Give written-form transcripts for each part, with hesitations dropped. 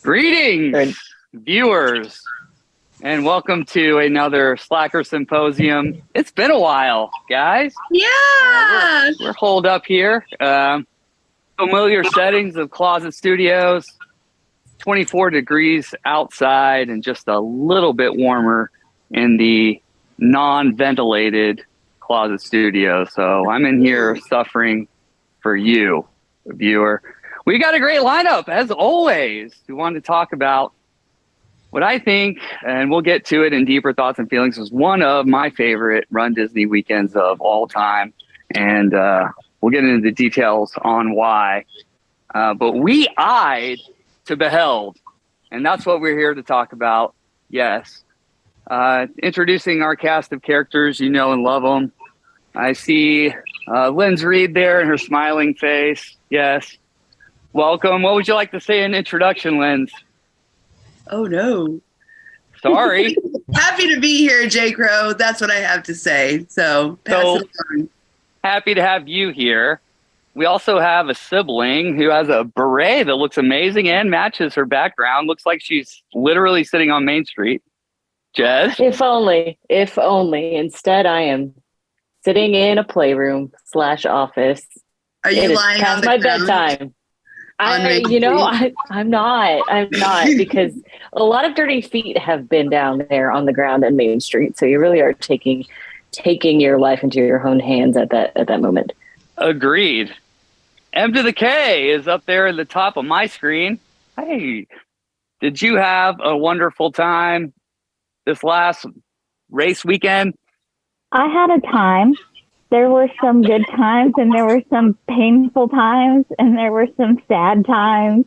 Greetings, viewers, and welcome to another Slacker Symposium. It's been a while, guys. Yeah. We're holed up here. Familiar settings of Closet Studios, 24 degrees outside and just a little bit warmer in the non-ventilated Closet Studio. So I'm in here suffering for you, the viewer. We got a great lineup, as always. We wanted to talk about what I think, and we'll get to it in deeper thoughts and feelings, was one of my favorite Run Disney weekends of all time. And we'll get into the details on why. But we eyed to Beheld, and that's what we're here to talk about. Yes. Introducing our cast of characters, you know and love them. I see Lynn's Reed there and her smiling face. Yes. Welcome. What would you like to say in introduction, Lynn? Oh, no. Sorry. Happy to be here, J. Crow. That's what I have to say. So, pass it on. Happy to have you here. We also have a sibling who has a beret that looks amazing and matches her background. Looks like she's literally sitting on Main Street. Jez? If only. Instead, I am sitting in a playroom / office. Are you lying on the my ground? Bedtime. I'm not because a lot of dirty feet have been down there on the ground at Main Street. So you really are taking your life into your own hands at that moment. Agreed. M to the K is up there at the top of my screen. Hey, did you have a wonderful time this last race weekend? I had a time. There were some good times and there were some painful times and there were some sad times.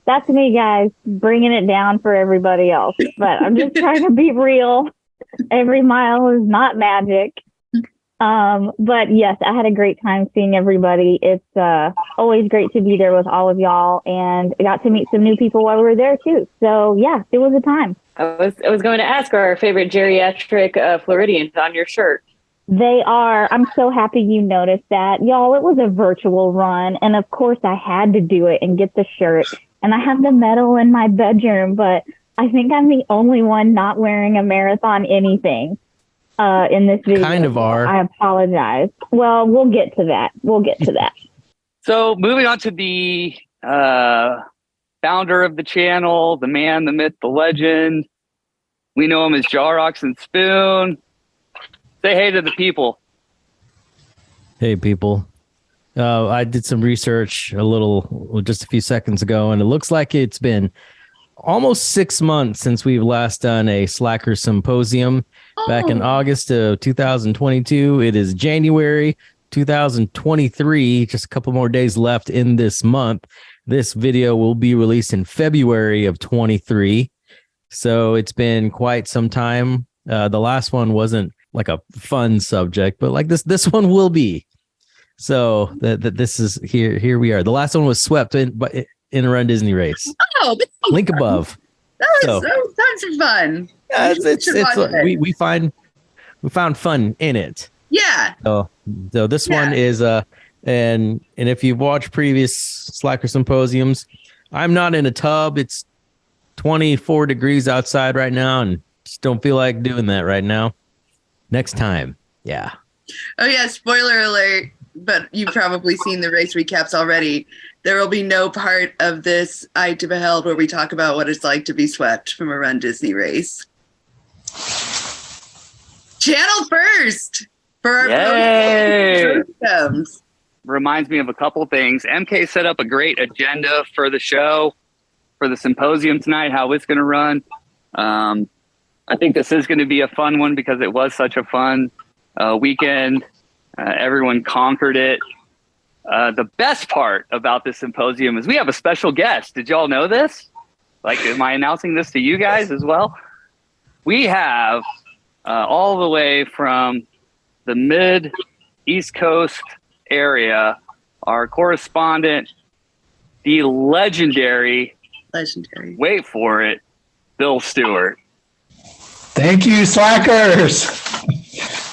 That's me, guys, bringing it down for everybody else. But I'm just trying to be real. Every mile is not magic. But yes, I had a great time seeing everybody. It's always great to be there with all of y'all, and I got to meet some new people while we were there too. So yeah, it was a time. I was going to ask our favorite geriatric Floridians on your shirt. They are. I'm so happy you noticed that. Y'all, it was a virtual run, and of course I had to do it and get the shirt. And I have the medal in my bedroom, but I think I'm the only one not wearing a marathon anything in this video. Kind of are. I apologize. Well, we'll get to that. So moving on to the founder of the channel, the man, the myth, the legend. We know him as Jarrox and Spoon. Say hey to the people. Hey, people. I did some research just a few seconds ago, and it looks like it's been almost 6 months since we've last done a Slacker Symposium back in August of 2022. It is January 2023, just a couple more days left in this month. This video will be released in February of 23. So it's been quite some time. The last one wasn't like a fun subject, but like this one will be. So that this is here we are. The last one was swept in a Run Disney race. Oh, link above. That was fun. Yeah, we found fun in it. Yeah. So this one is and if you've watched previous Slacker Symposiums, I'm not in a tub. It's 24 degrees outside right now, and just don't feel like doing that right now. Next time. Yeah. Oh, yeah. Spoiler alert. But you've probably seen the race recaps already. There will be no part of this Eye to Beheld where we talk about what it's like to be swept from a Run Disney race. Channel first for our programs. Reminds me of a couple things. MK set up a great agenda for the show, for the symposium tonight, how it's going to run. I think this is going to be a fun one because it was such a fun weekend. Everyone conquered it. The best part about this symposium is we have a special guest. Did y'all know this? Like, am I announcing this to you guys as well? We have all the way from the mid-East Coast area, our correspondent, the legendary, wait for it, Bill Stewart. Thank you, Slackers.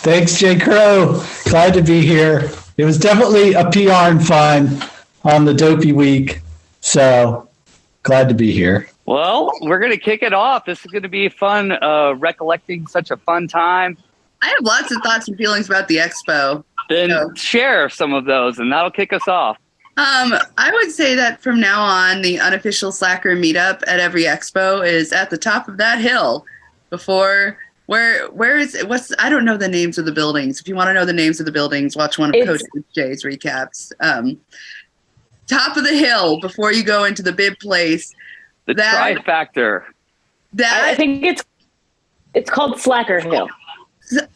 Thanks, J. Crow. Glad to be here. It was definitely a PR and fun on the Dopey week. So glad to be here. Well, we're going to kick it off. This is going to be fun, recollecting such a fun time. I have lots of thoughts and feelings about the expo. Then So- share some of those, and that'll kick us off. I would say that from now on, the unofficial Slacker meetup at every expo is at the top of that hill. Before where is it? I don't know the names of the buildings. If you want to know the names of the buildings, watch one of Coach Jay's recaps. Top of the hill before you go into the big place. The trifactor. I think it's called Slacker Hill.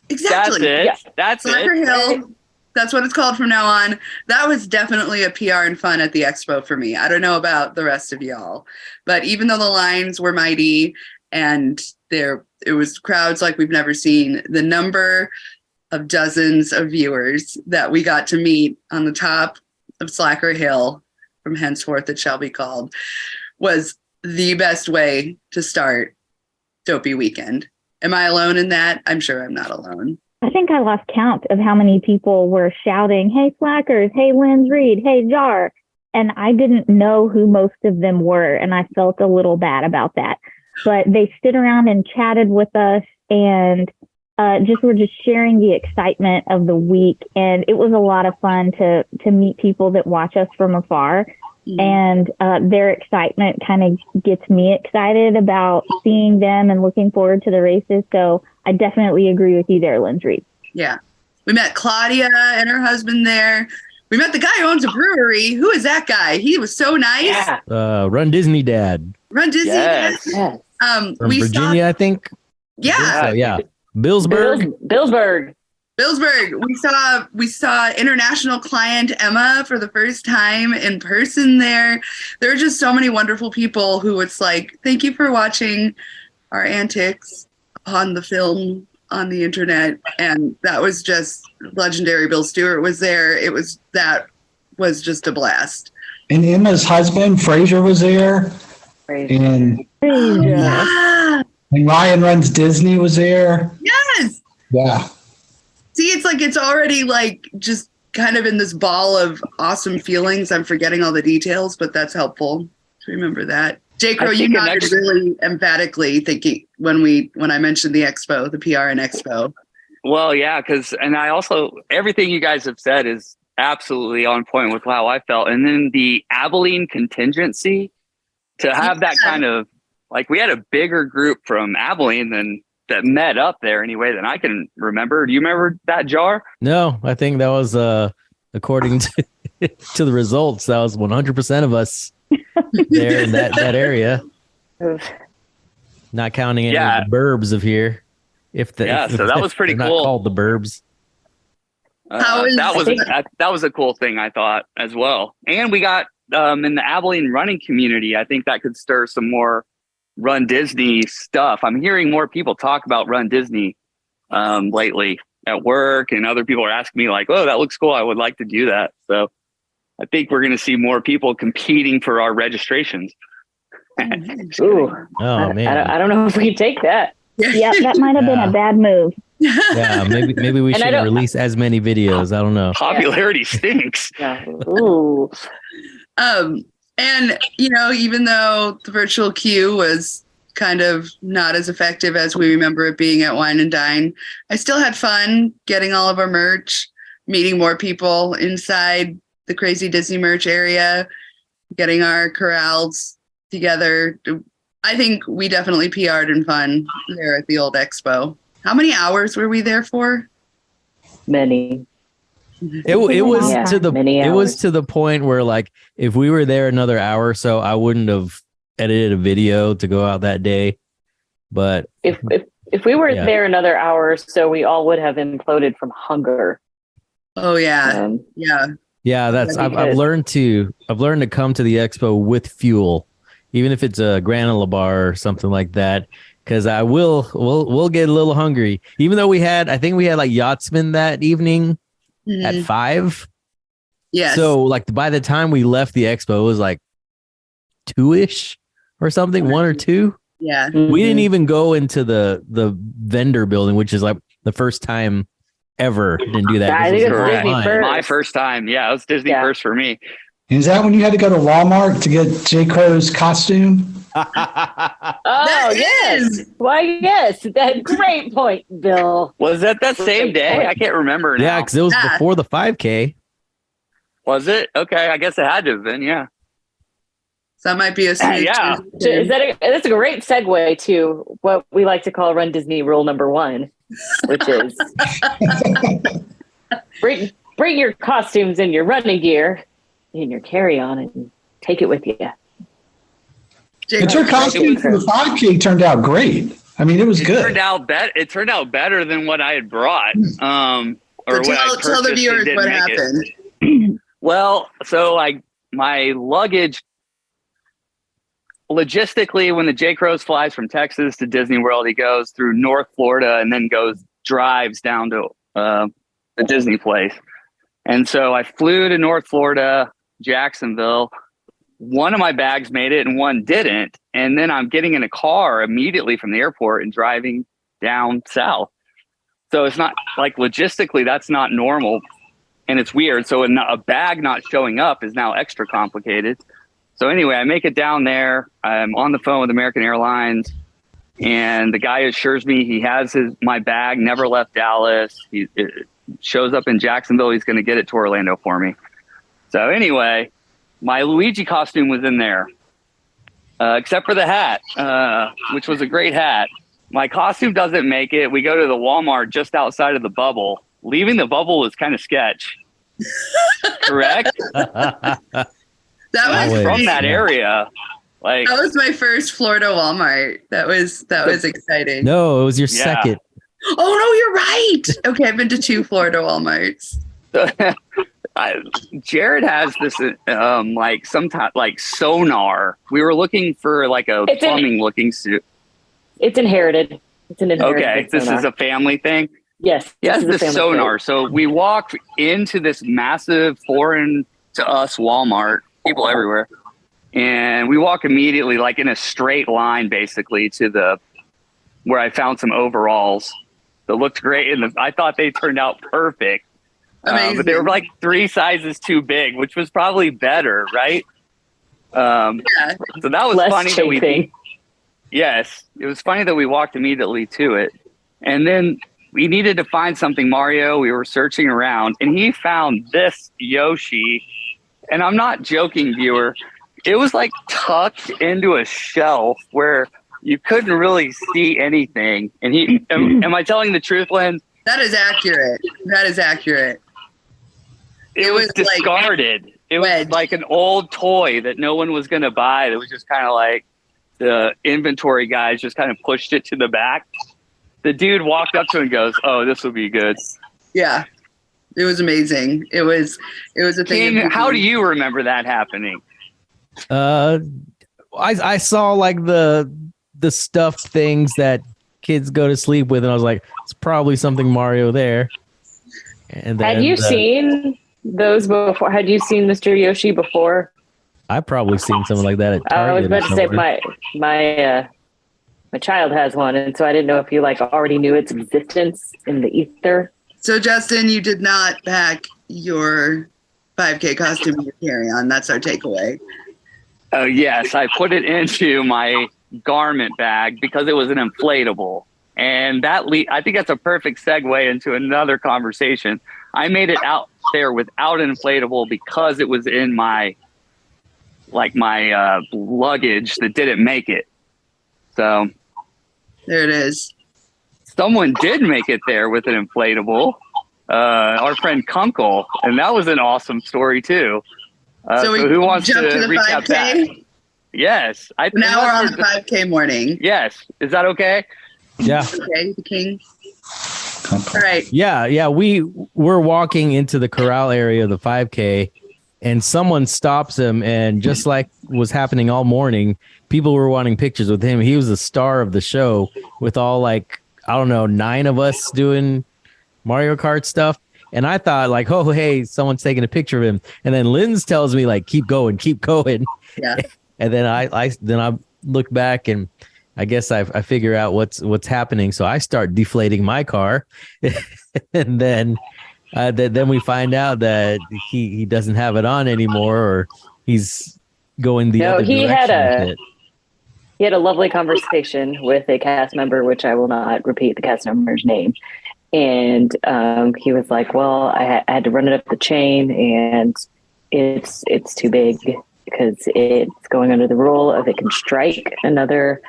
Exactly. That's it. Yeah. That's Slacker it. Hill. That's what it's called from now on. That was definitely a PR and fun at the expo for me. I don't know about the rest of y'all, but even though the lines were mighty and it was crowds like we've never seen, the number of dozens of viewers that we got to meet on the top of Slacker Hill, from henceforth it shall be called, was the best way to start Dopey Weekend. Am I alone in that? I'm sure I'm not alone. I think I lost count of how many people were shouting, "Hey, Slackers! Hey, Lynn's Reed! Hey, Jar!" And I didn't know who most of them were, and I felt a little bad about that. But they stood around and chatted with us, and were just sharing the excitement of the week. And it was a lot of fun to meet people that watch us from afar. And their excitement kind of gets me excited about seeing them and looking forward to the races. So I definitely agree with you there, Lynn's Reed. Yeah. We met Claudia and her husband there. We met the guy who owns a brewery. Who is that guy? He was so nice. Yeah. Run Disney Dad Run Disney. Yes. Yes. from Virginia, I think. Yeah. So, yeah. Billsburg. Billsburg. We saw international client Emma for the first time in person there. There are just so many wonderful people who it's like, thank you for watching our antics on the film on the internet. And that was just legendary. Bill Stewart was there. That was just a blast. And Emma's husband, Fraser, was there. And Yeah. Ryan Runs Disney was there. Yes. Yeah. See, it's like it's already like just kind of in this ball of awesome feelings. I'm forgetting all the details, but that's helpful to remember that. J. Crow, you nodded really emphatically thinking when I mentioned the expo, the PR and expo. Well, yeah, and I also, everything you guys have said is absolutely on point with how I felt. And then the Abilene contingency, to have that kind of, like, we had a bigger group from Abilene that met up there anyway than I can remember. Do you remember that, Jar? No, I think that was according to the results, that was 100% of us there in that area. Not counting any of the burbs of here. So that was pretty cool. Not called the burbs. That was a cool thing, I thought, as well. And we got in the Abilene running community, I think that could stir some more Run Disney stuff. I'm hearing more people talk about Run Disney lately at work, and other people are asking me like, "Oh, that looks cool. I would like to do that." So I think we're going to see more people competing for our registrations. Ooh, oh man, I don't know if we can take that. Yeah, that might have been a bad move. Yeah, maybe we should release as many videos. I don't know. Popularity stinks. Yeah. Ooh. And, even though the virtual queue was kind of not as effective as we remember it being at Wine and Dine, I still had fun getting all of our merch, meeting more people inside the Crazy Disney merch area, getting our corrals together. I think we definitely PR'd and fun there at the old expo. How many hours were we there for? Many. It was to the point where, like, if we were there another hour or so, I wouldn't have edited a video to go out that day. But if we were there another hour or so, we all would have imploded from hunger. Oh yeah, yeah. That's I've learned to come to the expo with fuel, even if it's a granola bar or something like that. Because we'll get a little hungry, even though I think we had like Yachtsman that evening. At 5. Yes. So like by the time we left the expo, it was like 2-ish or something, 1 or 2. Yeah. Mm-hmm. We didn't even go into the vendor building, which is like the first time ever. Didn't do that. I think it was Disney first. My first time. Yeah, it was Disney first for me. Is that when you had to go to Walmart to get J. Crow's costume? Oh, yes. is. Why, yes. That great point, Bill. Was that same day? I can't remember now. Yeah, because it was Yeah. before the 5K. Was it? Okay, I guess it had to have been, yeah. So that might be a smooth Yeah. transition. That's a great segue to what we like to call Run Disney rule number 1, which is bring your costumes and your running gear in your carry-on and take it with you. Jake, But your costume for the 5K turned out great. I mean, it was It good. turned out better than what I had brought. so tell the viewers what happened. Well, so my luggage, logistically, when the J. Crows flies from Texas to Disney World, he goes through North Florida and then drives down to the Disney place. And so I flew to North Florida, Jacksonville. One of my bags made it and one didn't. And then I'm getting in a car immediately from the airport and driving down south. So it's not like logistically, that's not normal. And it's weird. So a bag not showing up is now extra complicated. So anyway, I make it down there. I'm on the phone with American Airlines, and the guy assures me he has my bag, never left Dallas. It shows up in Jacksonville. He's going to get it to Orlando for me. So anyway, my Luigi costume was in there, except for the hat, which was a great hat. My costume doesn't make it. We go to the Walmart just outside of the bubble. Leaving the bubble was kind of sketch. Correct? That I'm was from great. that area. Like, That was my first Florida Walmart. That was exciting. No, it was your Yeah. second. Oh no, you're right. Okay, I've been to 2 Florida Walmarts. Jared has this like sometimes like sonar. We were looking for like a It's plumbing looking suit. It's inherited. It's an inherited Okay, this sonar. is a family thing. Yes. Yes, this is a this family sonar. So we walk into this massive foreign to us Walmart, people everywhere. And we walk immediately, like in a straight line, basically to where I found some overalls that looked great. And I thought they turned out perfect. Amazing. But they were like 3 sizes too big, which was probably better, right? Yeah. So that was Less funny that chafing. Yes, it was funny that we walked immediately to it. And then we needed to find something, Mario. We were searching around, and he found this Yoshi. And I'm not joking, viewer. It was like tucked into a shelf where you couldn't really see anything. And am I telling the truth, Lynn? That is accurate. That is accurate. It was was, like, discarded. It was wedged. like an old toy that no one was going to buy. It was just kind of like the inventory guys just kind of pushed it to the back. The dude walked up to it and goes, "Oh, this will be good." Yeah. It was amazing. It was a thing. King, how do you remember that happening? I saw like the stuffed things that kids go to sleep with, and I was like, it's probably something Mario there. And then, Had you seen those before? Had you seen Mr. Yoshi before? I've probably seen something like that at I was Target. about or to say somewhere. my child has one, and so I didn't know if you like already knew its existence in the ether. So Justin, you did not pack your 5K costume in your carry-on. That's our takeaway. Oh, yes. I put it into my garment bag because it was an inflatable. And I think that's a perfect segue into another conversation. I made it out there without an inflatable because it was in my luggage that didn't make it. So There it is. someone did make it there with an inflatable. Our friend Kunkel, and that was an awesome story too. So who wants to jump to the recap 5K? that? Yes, I think Now we're on the 5K morning. Yes, is that okay? Yeah. Okay, the king. All right. Yeah. We're walking into the corral area of the 5K, and someone stops him, and just like was happening all morning, people were wanting pictures with him. He was the star of the show with all 9 of us doing Mario Kart stuff. And I thought oh, hey, someone's taking a picture of him. And then Linz tells me keep going. Yeah. And then I look back, and I guess I figure out what's happening. So I start deflating my car, and then we find out that he doesn't have it on anymore, or he's going the other he direction had with it. he had a lovely conversation with a cast member, which I will not repeat the cast member's name. And he was like, "Well, I had to run it up the chain, and it's too big because it's going under the rule of it can strike another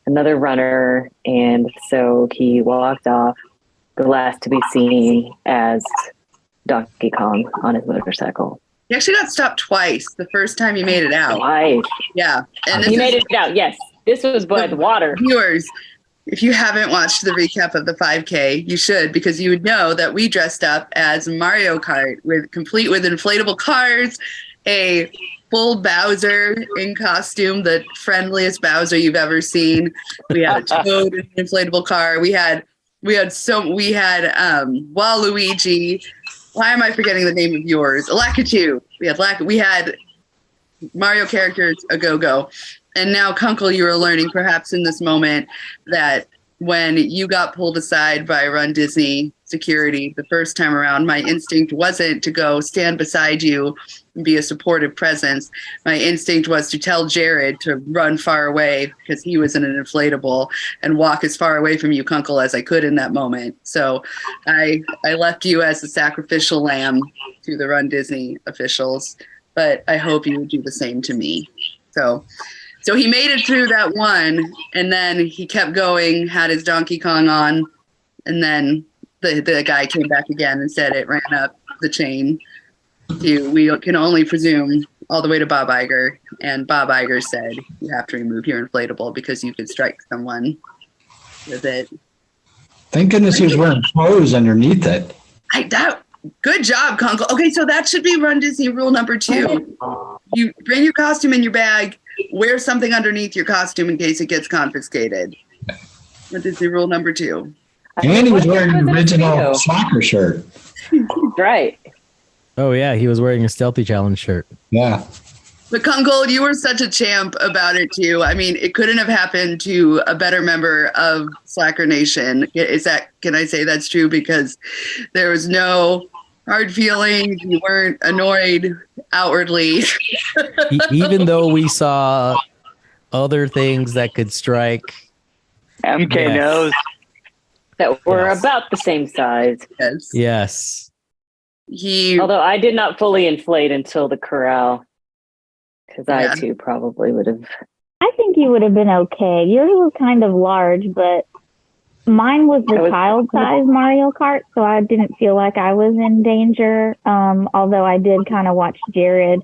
runner." And so he walked off, the last to be seen as Donkey Kong on his motorcycle. He actually got stopped twice. The first time he made it out. Twice. Yeah. And He made it out, yes. This was by the water. Viewers, if you haven't watched the recap of the 5K, you should, because you would know that we dressed up as Mario Kart, complete with inflatable cars, a full Bowser in costume, the friendliest Bowser you've ever seen. We had a Toad in an inflatable car. We had Waluigi. Why am I forgetting the name of yours? Lakitu. We had Mario characters a go-go. And now, Kunkel, you are learning perhaps in this moment that when you got pulled aside by Run Disney security the first time around, my instinct wasn't to go stand beside you and be a supportive presence. My instinct was to tell Jared to run far away because he was in an inflatable and walk as far away from you, Kunkel, as I could in that moment. So I left you as the sacrificial lamb to the Run Disney officials, but I hope you would do the same to me. So he made it through that one, and then he kept going, had his Donkey Kong on, and then the guy came back again and said it ran up the chain to, we can only presume, all the way to Bob Iger. And Bob Iger said, you have to remove your inflatable because you could strike someone with it. Thank goodness he was wearing clothes underneath it. Good job, Kunkel. Okay, so that should be Run Disney rule number 2. You bring your costume in your bag, wear something underneath your costume in case it gets confiscated. Run Disney rule number 2. And he was wearing an original soccer shirt. Right. Oh, yeah. He was wearing a Stealthy Challenge shirt. Yeah. But Kunkel, you were such a champ about it too. I mean, it couldn't have happened to a better member of Slacker Nation. Can I say that's true? Because there was no hard feelings. You weren't annoyed outwardly. Even though we saw other things that could strike. MK knows. That were about the same size. Yes. Yes. Although I did not fully inflate until the corral. Because I too probably would have. I think you would have been okay. Yours was kind of large, but mine was the child size Mario Kart, so I didn't feel like I was in danger. Although I did kind of watch Jared.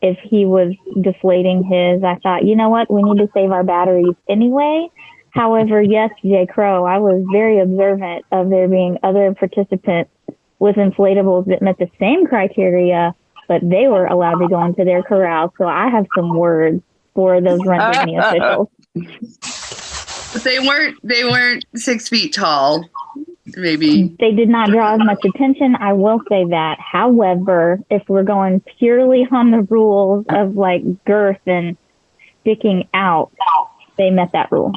If he was deflating his, I thought, you know what, we need to save our batteries anyway. However, yes, J. Crow, I was very observant of there being other participants with inflatables that met the same criteria, but they were allowed to go into their corral. So I have some words for those Run Disney officials. But they weren't 6 feet tall. Maybe they did not draw as much attention. I will say that. However, if we're going purely on the rules of like girth and sticking out, they met that rule.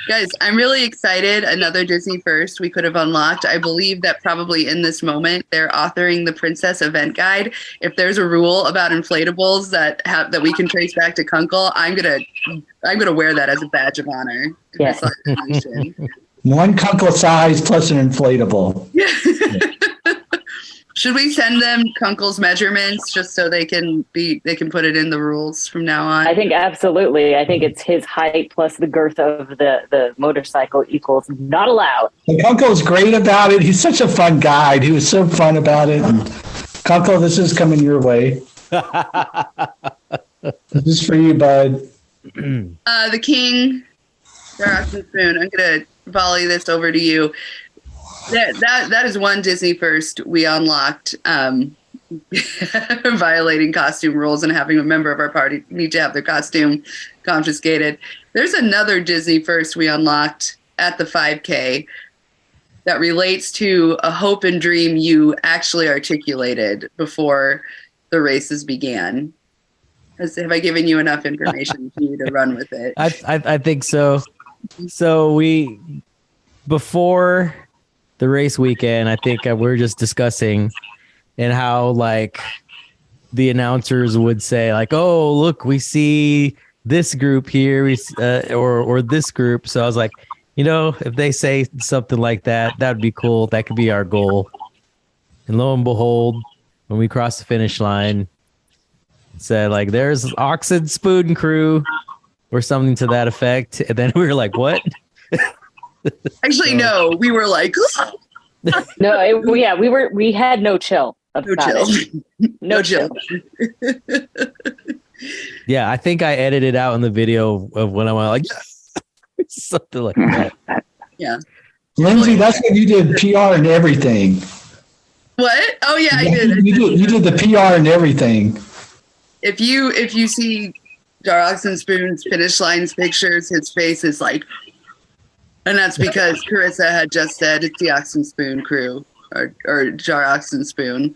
Guys, I'm really excited. Another Disney first we could have unlocked. I believe that probably in this moment they're authoring the Princess Event Guide. If there's a rule about inflatables that we can trace back to Kunkel, I'm gonna wear that as a badge of honor. Yes. One Kunkel size plus an inflatable. Should we send them Kunkel's measurements just so they can put it in the rules from now on? I think absolutely. I think it's his height plus the girth of the motorcycle equals not allowed. And Kunkel's great about it. He's such a fun guide. He was so fun about it. And Kunkel, this is coming your way. This is for you, bud. The king, Dark and Spoon. I'm gonna volley this over to you. That is one Disney first we unlocked, violating costume rules and having a member of our party need to have their costume confiscated. There's another Disney first we unlocked at the 5K that relates to a hope and dream you actually articulated before the races began. Have I given you enough information for you to run with it? I think so. So before the race weekend, I think we're just discussing and how like the announcers would say like, oh, look, we see this group here or this group. So I was like, if they say something like that, that'd be cool. That could be our goal. And lo and behold, when we crossed the finish line, it said like, there's Oxen Spoon Crew or something to that effect. And then we were like, what? Actually, no, we were like, No, we had no chill about it. No chill. Yeah, I think I edited out in the video of when I went like something like that. Yeah. Lindsay, that's when you did PR and everything. What? Oh yeah, I did. You did the PR and everything. If you see Jar Oxen Spoon's finish lines pictures, his face is like, and that's because Carissa had just said it's the Oxen Spoon Crew or Jar Oxen Spoon.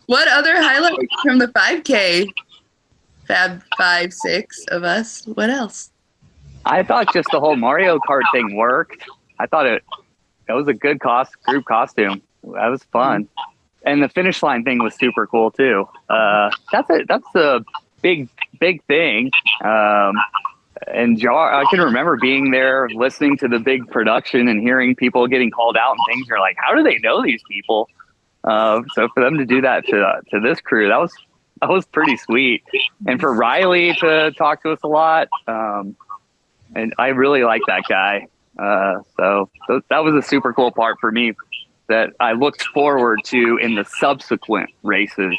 What other highlights from the 5K? Fab 5, 6 of us. What else? I thought just the whole Mario Kart thing worked. I thought it was a good group costume. That was fun. And the finish line thing was super cool too. That's a big thing. And Jar, I can remember being there, listening to the big production and hearing people getting called out and things. You're like, how do they know these people? So for them to do that to this crew, that was pretty sweet. And for Riley to talk to us a lot, and I really like that guy. So that was a super cool part for me that I looked forward to in the subsequent races.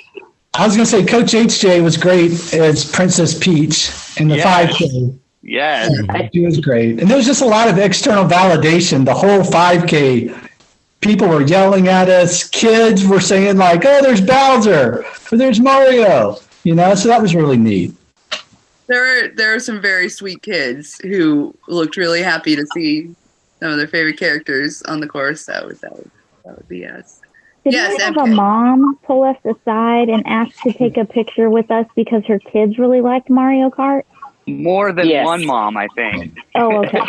I was going to say Coach HJ was great as Princess Peach in the 5K. Yes. She was great. And there was just a lot of external validation. The whole 5K, people were yelling at us. Kids were saying like, oh, there's Bowser or there's Mario, so that was really neat. There are some very sweet kids who looked really happy to see some of their favorite characters on the course. That would be us. Did Yes, we have MK. a mom pull us aside and ask to take a picture with us because her kids really liked Mario Kart? More than Yes. one mom, I think. Oh, okay.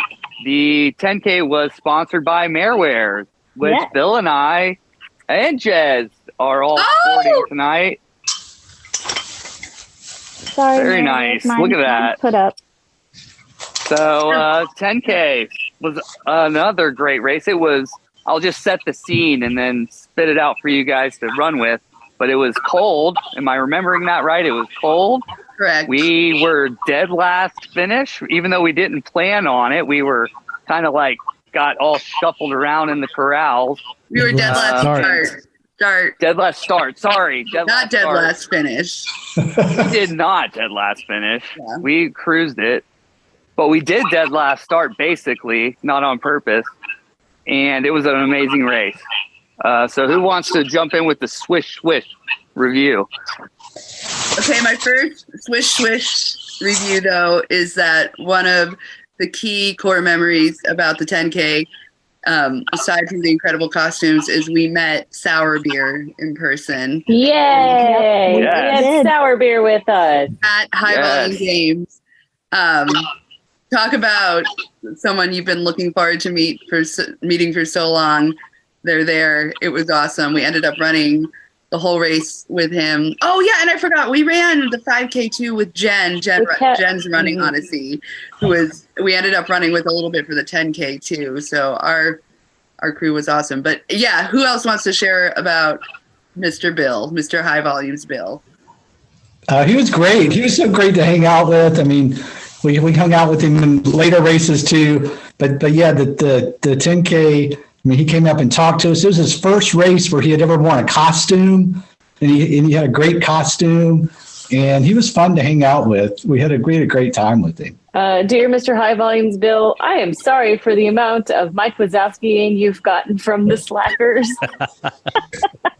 The 10K was sponsored by Mareware, which Yes. Bill and I and Jez are all sporting tonight. Sorry. Very Mary, nice. mine Look at that. Put up. So 10K was another great race. I'll just set the scene and then spit it out for you guys to run with. But it was cold. Am I remembering that right? It was cold. Correct. We were dead last finish, even though we didn't plan on it. We were kind of like got all shuffled around in the corrals. We were dead last start. Dead last start. Sorry. Not dead start. last finish. We did not dead last finish. Yeah. We cruised it. But we did dead last start, basically, not on purpose. And it was an amazing race. So who wants to jump in with the swish review? Okay, my first swish review, though, is that one of the key core memories about the 10K, aside from the incredible costumes, is we met Sour Beer in person Yay! We Yes. had sour beer with us. at High Volume Games. Talk about someone you've been looking forward to meeting for so long. They're there. It was awesome. We ended up running the whole race with him. Oh yeah, and I forgot we ran the 5K too with Jen. Jen's running Odyssey, we ended up running with a little bit for the 10K too. So our crew was awesome. But yeah, who else wants to share about Mr. High Volumes Bill? He was great. He was so great to hang out with. I mean, we hung out with him in later races too. But yeah, the 10K. I mean, he came up and talked to us. It was his first race where he had ever worn a costume, and he had a great costume, and he was fun to hang out with. We had a great time with him. Dear Mr. High Volumes Bill, I am sorry for the amount of Mike Wazowski you've gotten from the slackers.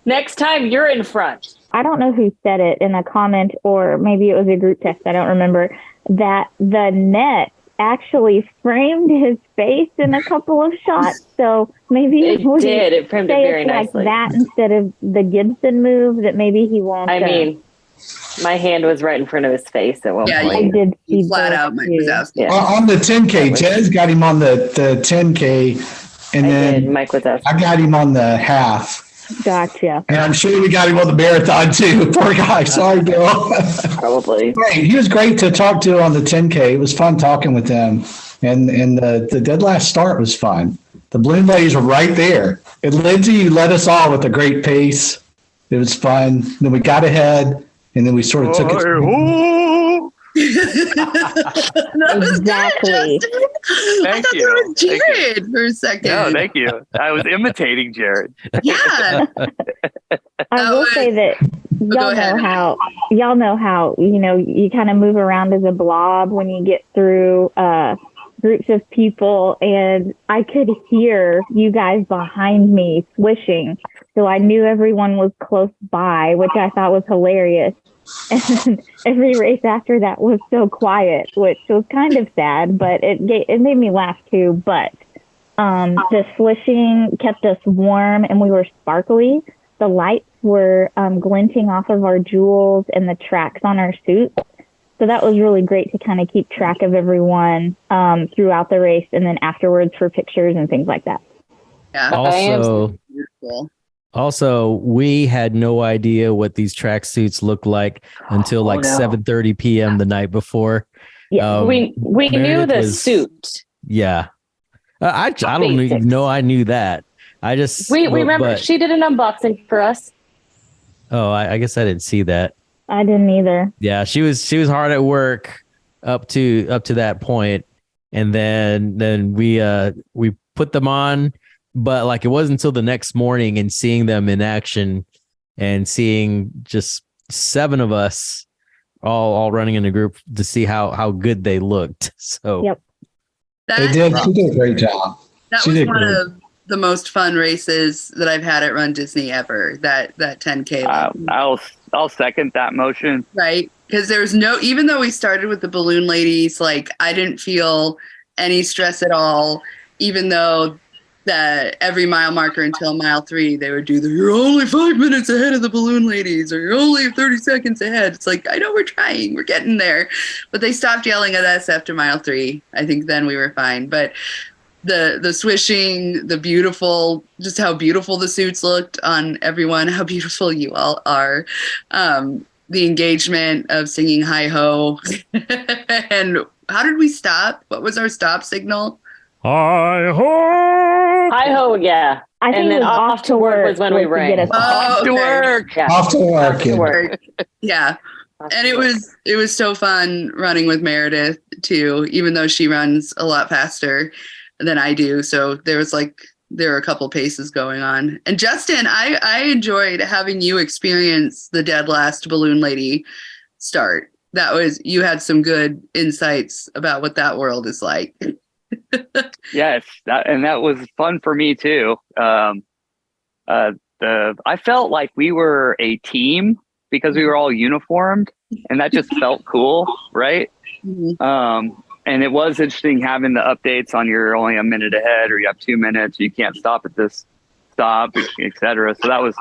Next time, you're in front. I don't know who said it in a comment, or maybe it was a group text, I don't remember, that the net actually framed his face in a couple of shots. So maybe It did. It framed it very nicely. Like that instead of the Gibson move, that maybe he won't. I mean, my hand was right in front of his face at one Yeah, I point. did see Flat both out, Mike too. Wazowski. Yeah. On the 10K, Jez got him on the 10K, and I then did. Mike Wazowski. I got him on the half. Gotcha. And I'm sure we got him on the marathon too. Poor guy. Sorry, Bill. Probably. Great. He was great to talk to on the 10K. It was fun talking with him. And the dead last start was fun. The balloon ladies were right there. And Lindsay, you led us all with a great pace. It was fun. Then we got ahead, and then we sort of took it. Exactly. Thank I thought you. that was Thank you. Jared for a second. No, thank you. I was imitating Jared. Yeah. I will say that Go ahead. y'all know how you kind of move around as a blob when you get through groups of people, and I could hear you guys behind me swishing, so I knew everyone was close by, which I thought was hilarious. And every race after that was so quiet, which was kind of sad, but it made me laugh too. But the swishing kept us warm, and we were sparkly. The lights were glinting off of our jewels and the tracks on our suits. So that was really great to kind of keep track of everyone throughout the race, and then afterwards for pictures and things like that. Yeah. Also, Beautiful. we had no idea what these tracksuits looked like until like 7:30 p.m. the night before. Yeah, we knew the suit. Yeah, I don't even know I knew that. I just we remember she did an unboxing for us. Oh, I guess I didn't see that. I didn't either. Yeah, she was hard at work up to that point, and then we put them on, but like it wasn't until the next morning and seeing them in action and seeing just 7 of us all running in a group to see how good they looked. So Yep. She did a great job. That was one of the most fun races that I've had at Run Disney ever. That 10K. I'll second that motion. Right? Because there's even though we started with the balloon ladies, like I didn't feel any stress at all, even though that every mile marker until mile 3, they would do you're only 5 minutes ahead of the balloon ladies, or you're only 30 seconds ahead. It's like, I know we're trying, we're getting there. But they stopped yelling at us after mile 3. I think then we were fine. But the swishing, the beautiful, just how beautiful the suits looked on everyone, how beautiful you all are. The engagement of singing Hi Ho. And how did we stop? What was our stop signal? Hi ho! Hi ho, yeah. I think And it then was off to work was when we to get ran. us Oh, To okay. work. Yeah. Off to work. To work. Yeah. Off And to it work. was so fun running with Meredith too, even though she runs a lot faster than I do. So there were a couple paces going on. And Justin, I enjoyed having you experience the dead last balloon lady start. You had some good insights about what that world is like. Yes, that was fun for me too. I felt like we were a team because we were all uniformed, and that just felt cool, right? Mhm. And it was interesting having the updates on you're only a minute ahead, or you have 2 minutes, you can't stop at this stop, etc. So that was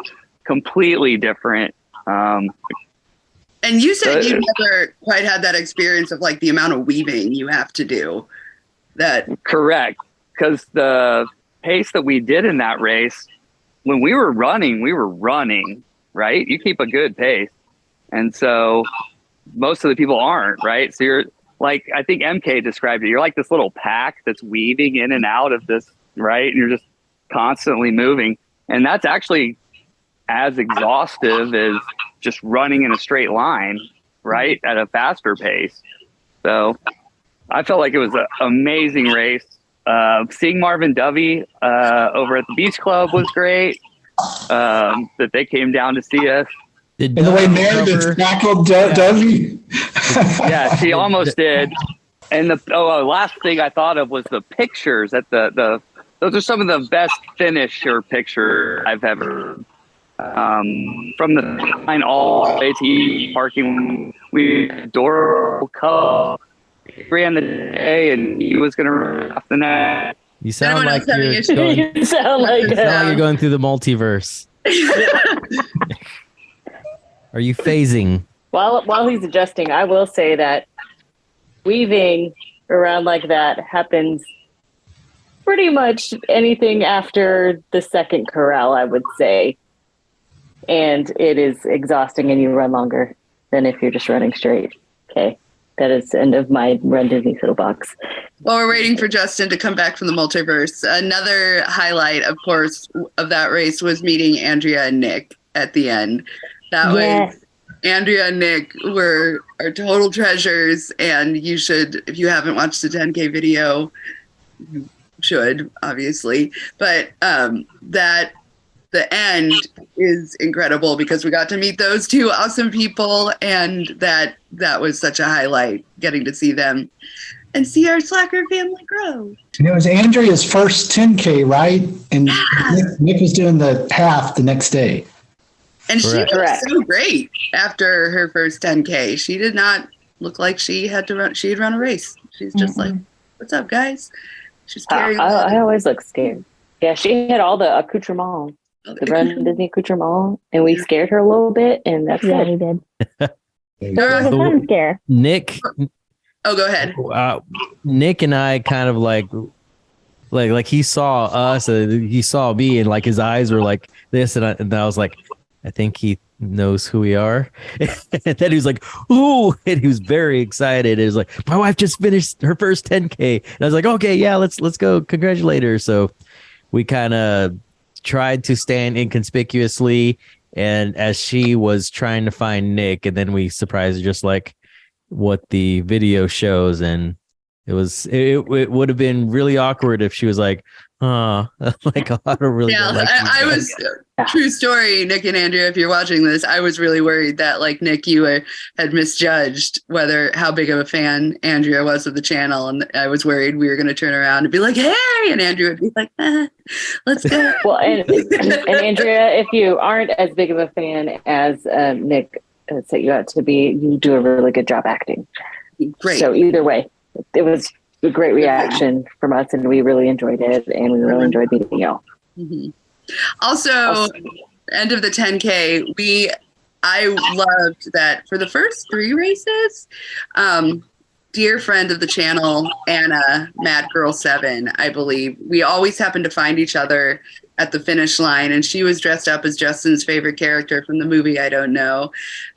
completely different. And you said you never quite had that experience of like the amount of weaving you have to do. Correct, because the pace that we did in that race, when we were running, right? You keep a good pace, and so most of the people aren't, right? So you're like, I think MK described it, you're like this little pack that's weaving in and out of this, right? And you're just constantly moving, and that's actually as exhaustive as just running in a straight line, right, at a faster pace. So I felt like it was an amazing race. Seeing Marvin Dovey over at the Beach Club was great. That they came down to see us. And the way Meredith tackled Dovey. Yeah, she almost did. And the last thing I thought of was the pictures at the those are some of the best finisher picture I've ever. From the line all the way to parking, we adorable couple. Ran the day, and he was going to run off the net. You sound Anyone like else having you're issues? going, You sound like you're going through the multiverse. Are you phasing? While he's adjusting, I will say that weaving around like that happens pretty much anything after the second corral, I would say. and it is exhausting and you run longer than if you're just running straight. Okay. That is the end of my Run Disney soapbox. Well, we're waiting for Justin to come back from the multiverse. Another highlight, of course, of that race was meeting Andrea and Nick at the end. That Yes. was Andrea and Nick were our total treasures, and you should, if you haven't watched the 10K video, you should, obviously. But that the end is incredible because we got to meet those two awesome people, and that was such a highlight, getting to see them and see our Slacker family grow. And it was Andrea's first 10K, right? And Nick was doing the half the next day. And she Correct. was Correct. so great after her first 10K. She did not look like she had to run. She had run a race. She's just like, "What's up, guys?" She's carrying. I always look scared. Yeah, she had all the accoutrement, the Run Disney accoutrement, and we scared her a little bit, and that's Yeah, it. we did. All It was a right. fun scare. Nick, Oh, go ahead. Nick and I kind of like he saw us, he saw me, and like his eyes were like this, and I was like, I think he knows who we are. And then he was like, ooh, and he was very excited. It was like, my wife just finished her first 10K. And I was like, okay, yeah, let's go congratulate her. So we kind of tried to stand inconspicuously, and as she was trying to find Nick, and then we surprised her just like what the video shows, and it would have been really awkward if she was like, like, I don't really Yeah, like I you was true story, Nick and Andrea. If you're watching this, I was really worried that like Nick, you had misjudged how big of a fan Andrea was of the channel, and I was worried we were going to turn around and be like, "Hey," and Andrea would be like, "Let's go." Well, and Andrea, if you aren't as big of a fan as Nick set you out to be, you do a really good job acting. Great. So either way, it was a great reaction from us, and we really enjoyed it, and we really enjoyed meeting y'all. Mhm. Also, end of the 10K, I loved that for the first 3 races, dear friend of the channel, Anna, Mad Girl 7, I believe, we always happened to find each other at the finish line, and she was dressed up as Justin's favorite character from the movie I Don't Know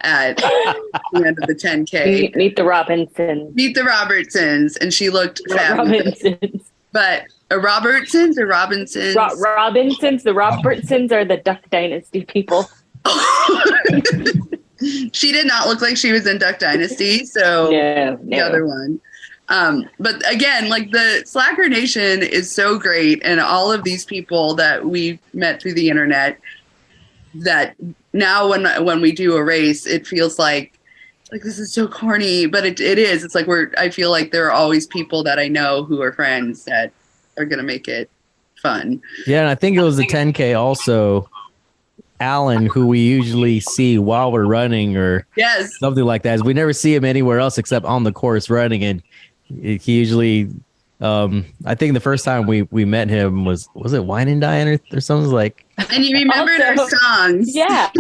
at the end of the 10K. Meet the Robinsons. Meet the Robertsons, and she looked fabulous. Robinsons. But Robertsons or Robinsons? Robinsons. The Robertsons are the Duck Dynasty people. She did not look like she was in Duck Dynasty, so No. the other one. But again, like the Slacker Nation is so great, and all of these people that we met through the internet, that now when we do a race, it feels like this is so corny, but it is. It's like I feel like there are always people that I know who are friends that are gonna make it fun. Yeah, and I think it was the 10K also. Alan, who we usually see while we're running or Yes. something like that. We never see him anywhere else except on the course running, and he usually I think the first time we met him was it Wine and Dine or something like. And you remembered our Also- songs. Yeah.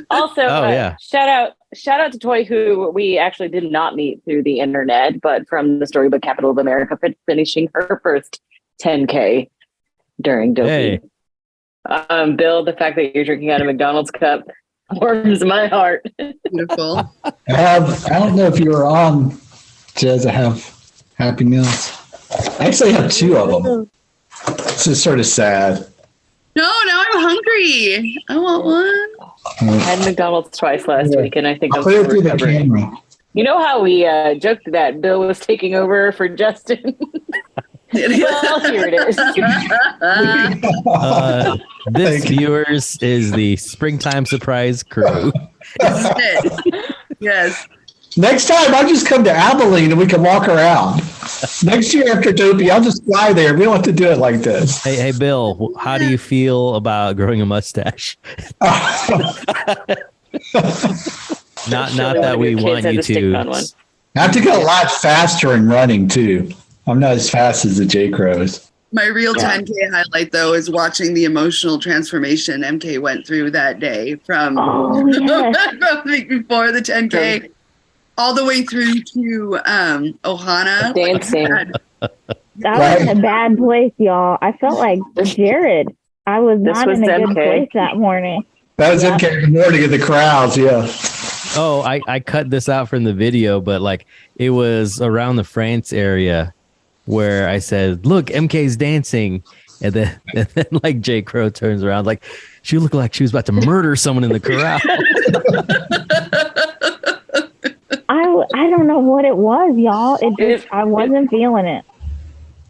Also, yeah. shout out to Toy, who we actually did not meet through the internet, but from the Storybook Capital of America, finishing her first 10K during Dopey. Hey. Bill, the fact that you're drinking out of McDonald's cup warms my heart. Beautiful. I don't know if you were on, Jez. I have Happy Meals. I actually have 2 of them. This is sort of sad. No, now I'm hungry. I want one. I had McDonald's twice last week, and I think I'll I'm put it still through the recovering. camera. You know how we joked that Bill was taking over for Justin? Well, here it is. This Thank you. viewers is the Springtime Surprise crew. Yes. Next time, I'll just come to Abilene and we can walk around. Next year after Dopey, I'll just fly there. We don't have to do it like this. Hey, Bill, how do you feel about growing a mustache? Not that we want you to. I have to go a lot faster in running, too. I'm not as fast as the J Crows. My real 10K highlight, though, is watching the emotional transformation MK went through that day from, Oh, yes. from before the 10K all the way through to Ohana. Dancing. That was a bad place, y'all. I felt like Jared. I was This not was in a good MK. place that morning. That was MK in the morning in the crowds. Yeah. Oh, I cut this out from the video, but like it was around the France area where I said, "Look, MK's dancing," and then like J. Crow turns around, like she looked like she was about to murder someone in the crowd. I don't know what it was, y'all. I wasn't feeling it.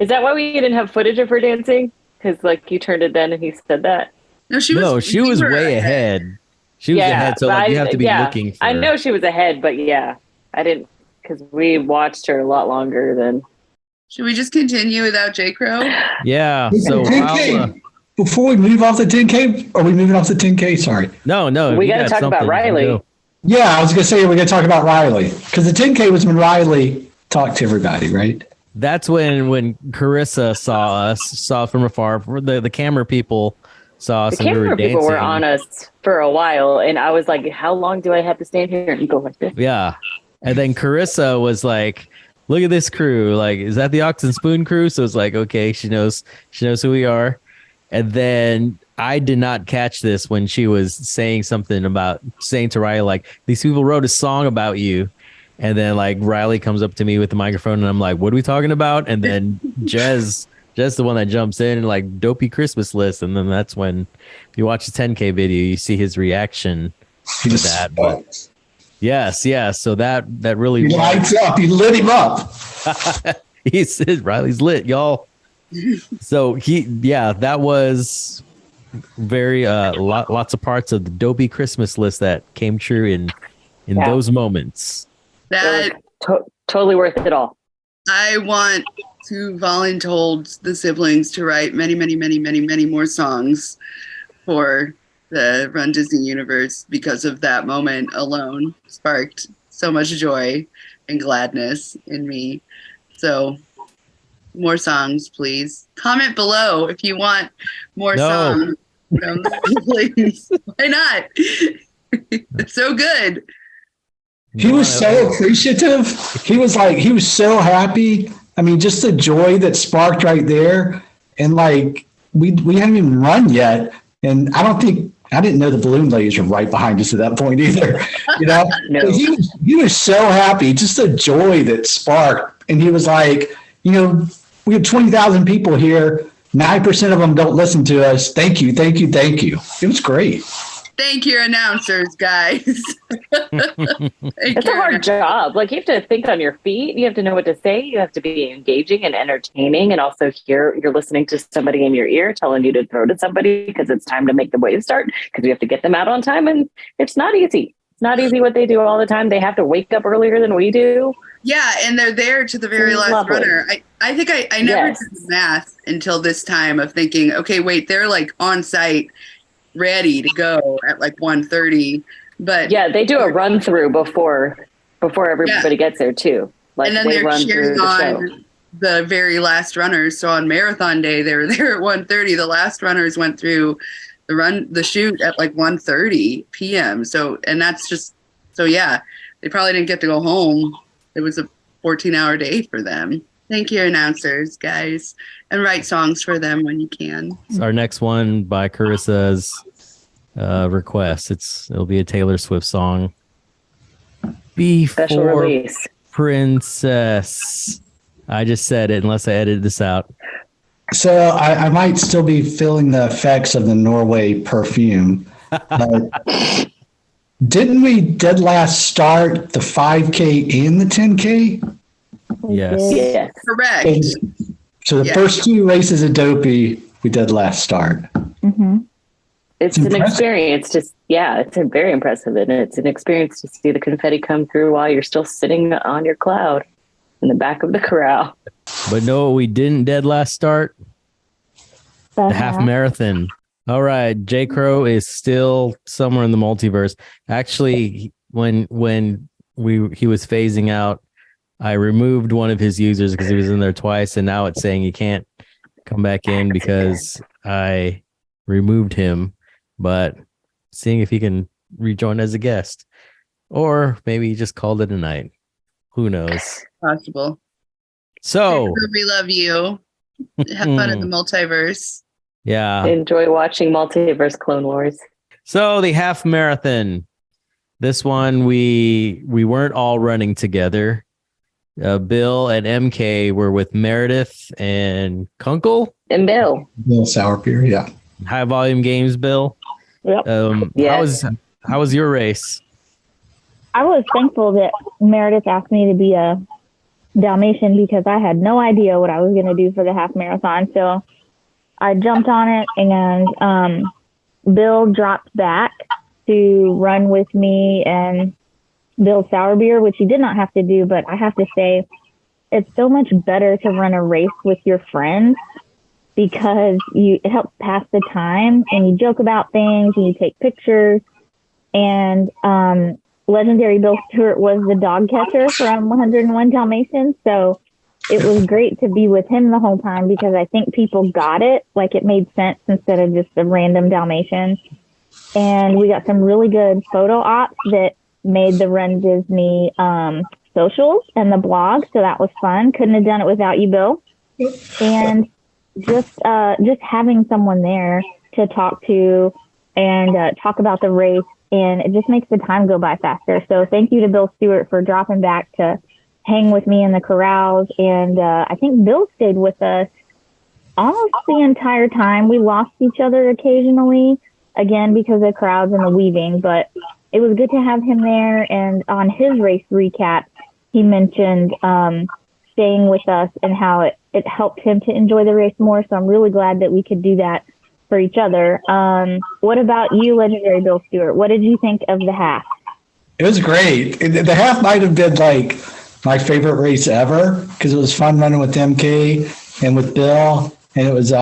Is that why we didn't have footage of her dancing? Because like you turned it then and he said that. No, she was way ahead. She was ahead, so like you have to be looking for I know she was ahead, but yeah, I didn't, because we watched her a lot longer than. Should we just continue without J. Crow? Yeah. So 10K. Before we move off the 10K, are we moving off the 10K? Sorry. No. We got to talk about Riley. Yeah, I was going to say we're going to talk about Riley, because the 10K was when Riley talked to everybody, right? That's when Carissa saw from afar. The camera people saw us. The camera people were on us for a while, and I was like, "How long do I have to stand here?" And you go like this. Yeah, and then Carissa was like, "Look at this crew! Like, is that the Ox and Spoon crew?" So it's like, okay, she knows who we are. And then I did not catch this when she was saying something about saying to Riley, like, "These people wrote a song about you." And then like Riley comes up to me with the microphone and I'm like, "What are we talking about?" And then Jez the one that jumps in and like Dopey Christmas list. And then that's when you watch the 10K video, you see his reaction to that. But yes. So that really lights up. He lit him up. He says Riley's lit, y'all. So that was very lots of parts of the Dopey Christmas list that came true in those moments. That totally worth it all. I want to voluntold the siblings to write many, many, many, many, many more songs for the Run Disney universe, because of that moment alone sparked so much joy and gladness in me. So more songs, please. Comment below if you want more songs from the siblings. Why not? It's so good. He was so appreciative. He was so happy. I mean, just the joy that sparked right there. And like, we hadn't even run yet. And I didn't know the balloon ladies were right behind us at that point either. You know, No. He was so happy, just the joy that sparked. And he was like, you know, we have 20,000 people here. 9% of them don't listen to us. Thank you. It was great. Thank your announcers, guys. It's a hard job. Like, you have to think on your feet. You have to know what to say. You have to be engaging and entertaining, and also you're listening to somebody in your ear telling you to throw to somebody because it's time to make the wave start, because we have to get them out on time, and it's not easy. It's not easy what they do all the time. They have to wake up earlier than we do. Yeah, and they're there to the very last runner. I think I never did the math until this time of thinking, okay, wait, they're like on site, ready to go at like 1:30. But yeah, they do a run through before everybody gets there too. Like, and then they they're run cheering through the on show. the very last runners. So on marathon day, they were there at 1:30. The last runners went through the shoot at like 1:30 p.m. So, and that's just, so yeah, they probably didn't get to go home. It was a 14-hour day for them. Thank you, announcers, guys, and write songs for them when you can. It's our next one by Carissa's request. It'll be a Taylor Swift song. Special Before release. Princess. I just said it unless I edited this out. So I might still be feeling the effects of the Norway perfume. Didn't we dead last start the 5K and the 10K? Yes. Yes. Correct. So the first two races of Dopey, we did last start. Mm-hmm. It's an experience. It's very impressive. And it's an experience to see the confetti come through while you're still sitting on your cloud in the back of the corral. But no, we didn't dead last start. The half marathon. All right. J. Crow is still somewhere in the multiverse. Actually, when he was phasing out, I removed one of his users because he was in there twice, and now it's saying he can't come back in because I removed him. But seeing if he can rejoin as a guest, or maybe he just called it a night. Who knows? Possible. So we love you. Have fun in the multiverse. Yeah. Enjoy watching Multiverse Clone Wars. So the half marathon. This one we weren't all running together. Bill and MK were with Meredith and Kunkel. And Bill. Little sour beer, yeah. High volume games, Bill. Yep. How was your race? I was thankful that Meredith asked me to be a Dalmatian because I had no idea what I was going to do for the half marathon. So I jumped on it, and Bill dropped back to run with me and Bill's sour beer, which he did not have to do. But I have to say, it's so much better to run a race with your friends because it helps pass the time and you joke about things and you take pictures. And legendary Bill Stewart was the dog catcher from 101 Dalmatians. So it was great to be with him the whole time because I think people got it. Like it made sense instead of just a random Dalmatian. And we got some really good photo ops that made the Run Disney socials and the blog. So that was fun. Couldn't have done it without you, Bill. And just having someone there to talk to and talk about the race. And it just makes the time go by faster. So thank you to Bill Stewart for dropping back to hang with me in the corrals. And I think Bill stayed with us almost the entire time. We lost each other occasionally, again, because of crowds and the weaving. But it was good to have him there. And on his race recap, he mentioned staying with us and how it helped him to enjoy the race more. So I'm really glad that we could do that for each other. What about you, legendary Bill Stewart? What did you think of the half? It was great. The half might have been like my favorite race ever because it was fun running with MK and with Bill. And it was,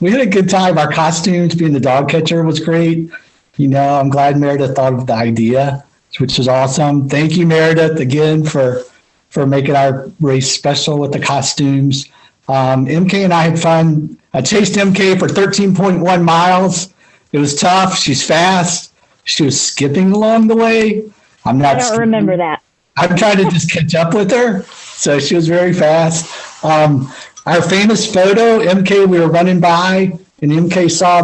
we had a good time. Our costumes, being the dog catcher, was great. You know, I'm glad Meredith thought of the idea, which was awesome. Thank you, Meredith, again for making our race special with the costumes. MK and I had fun. I chased MK for 13.1 miles. It was tough. She's fast. She was skipping along the way. I don't remember that. I'm trying to just catch up with her. So she was very fast. Our famous photo, MK, we were running by, and MK saw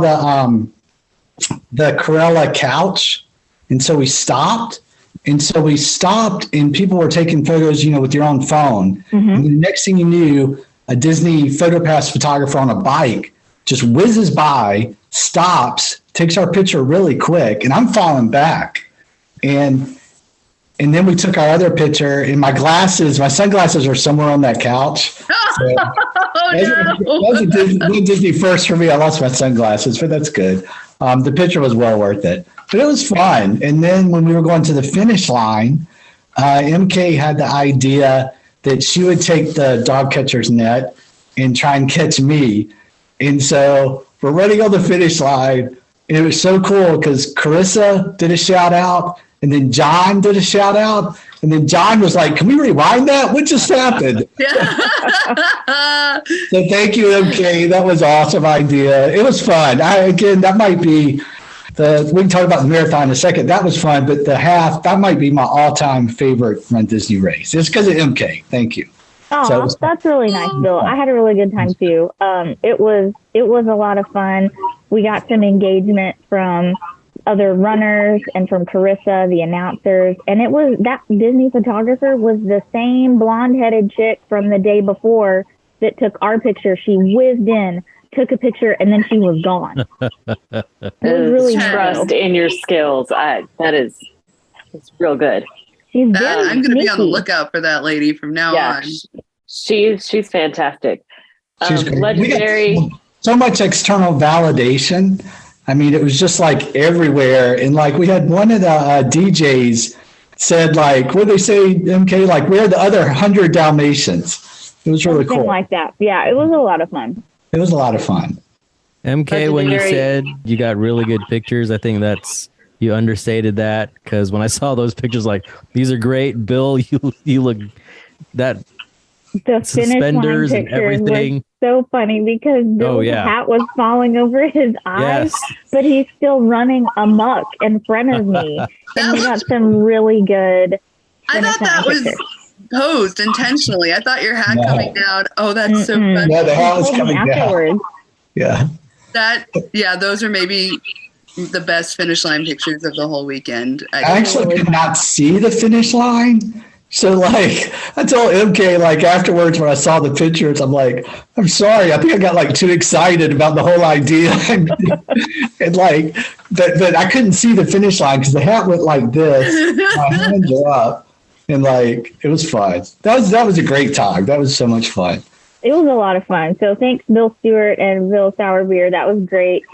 the Corella couch. And so we stopped. And people were taking photos, with your own phone. Mm-hmm. And the next thing you knew, a Disney PhotoPass photographer on a bike just whizzes by, stops, takes our picture really quick, and I'm falling back. And then we took our other picture, and my sunglasses are somewhere on that couch. So that was a Disney first for me. I lost my sunglasses, but that's good. The picture was well worth it. But it was fun. And then when we were going to the finish line, MK had the idea that she would take the dog catcher's net and try and catch me. And so we're running on the finish line. And it was so cool because Carissa did a shout out, and then John did a shout out. And then John was like, "Can we rewind that? What just happened?" So thank you, MK. That was an awesome idea. It was fun. That might be we can talk about the marathon in a second. That was fun, but the half, that might be my all-time favorite Run Disney race. It's because of MK. Thank you. Oh, that's really nice, Bill. I had a really good time too. It was a lot of fun. We got some engagement from other runners and from Carissa, the announcers, and it was that Disney photographer was the same blonde-headed chick from the day before that took our picture. She whizzed in, took a picture, and then she was gone. It was really trust in your skills. It's real good. I'm going to be on the lookout for that lady from now on. She's fantastic. She's legendary. So much external validation. I mean, it was just like everywhere. And like we had one of the DJs said, like, what did they say, MK? Like, where are the other 100 Dalmatians? It was really cool. Like that. Yeah, it was a lot of fun. It was a lot of fun. MK, when you said you got really good pictures, I think you understated that, because when I saw those pictures, like, these are great. Bill, you look that the suspenders and everything. Was so funny because Bill's hat was falling over his eyes, but he's still running amok in front of me. And we got some really good. I thought that was posed intentionally. I thought your hat coming down. Oh, that's so funny. Yeah, the hat was coming down. Yeah. Those are maybe the best finish line pictures of the whole weekend. I actually could not see the finish line. So like I told MK like afterwards when I saw the pictures, I'm like, I'm sorry, I think I got like too excited about the whole idea. and like but I couldn't see the finish line because the hat went like this. My hands are up. And like it was fun. That was a great time. That was so much fun. It was a lot of fun. So thanks, Bill Stewart and Bill Sourbeer. That was great.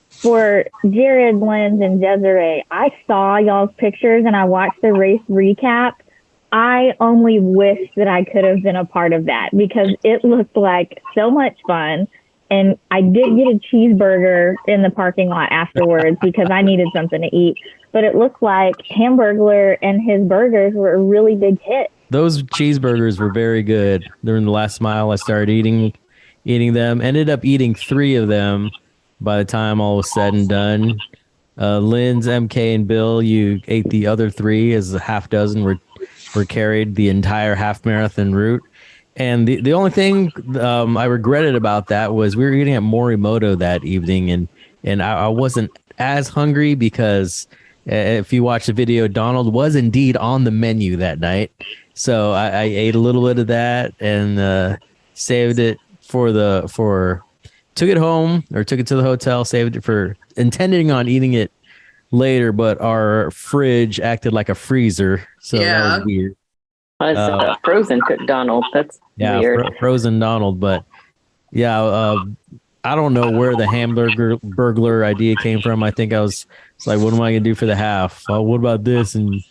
For Jared, Lenz, and Desiree, I saw y'all's pictures and I watched the race recap. I only wish that I could have been a part of that because it looked like so much fun. And I did get a cheeseburger in the parking lot afterwards because I needed something to eat. But it looked like Hamburglar and his burgers were a really big hit. Those cheeseburgers were very good. During the last mile, I started eating them. Ended up eating 3 of them by the time all was said and done. Lynn's, MK, and Bill, you ate the other 3 as a half dozen were carried the entire half marathon route. And the only thing I regretted about that was we were eating at Morimoto that evening, and I wasn't as hungry because if you watch the video, Donald was indeed on the menu that night. So I ate a little bit of that and saved it took it home or took it to the hotel, saved it for intending on eating it later, but our fridge acted like a freezer. So that was weird. Frozen Donald. That's weird. Frozen Donald. But yeah, I don't know where the hamburger burglar idea came from. I think it's like, what am I going to do for the half? What about this and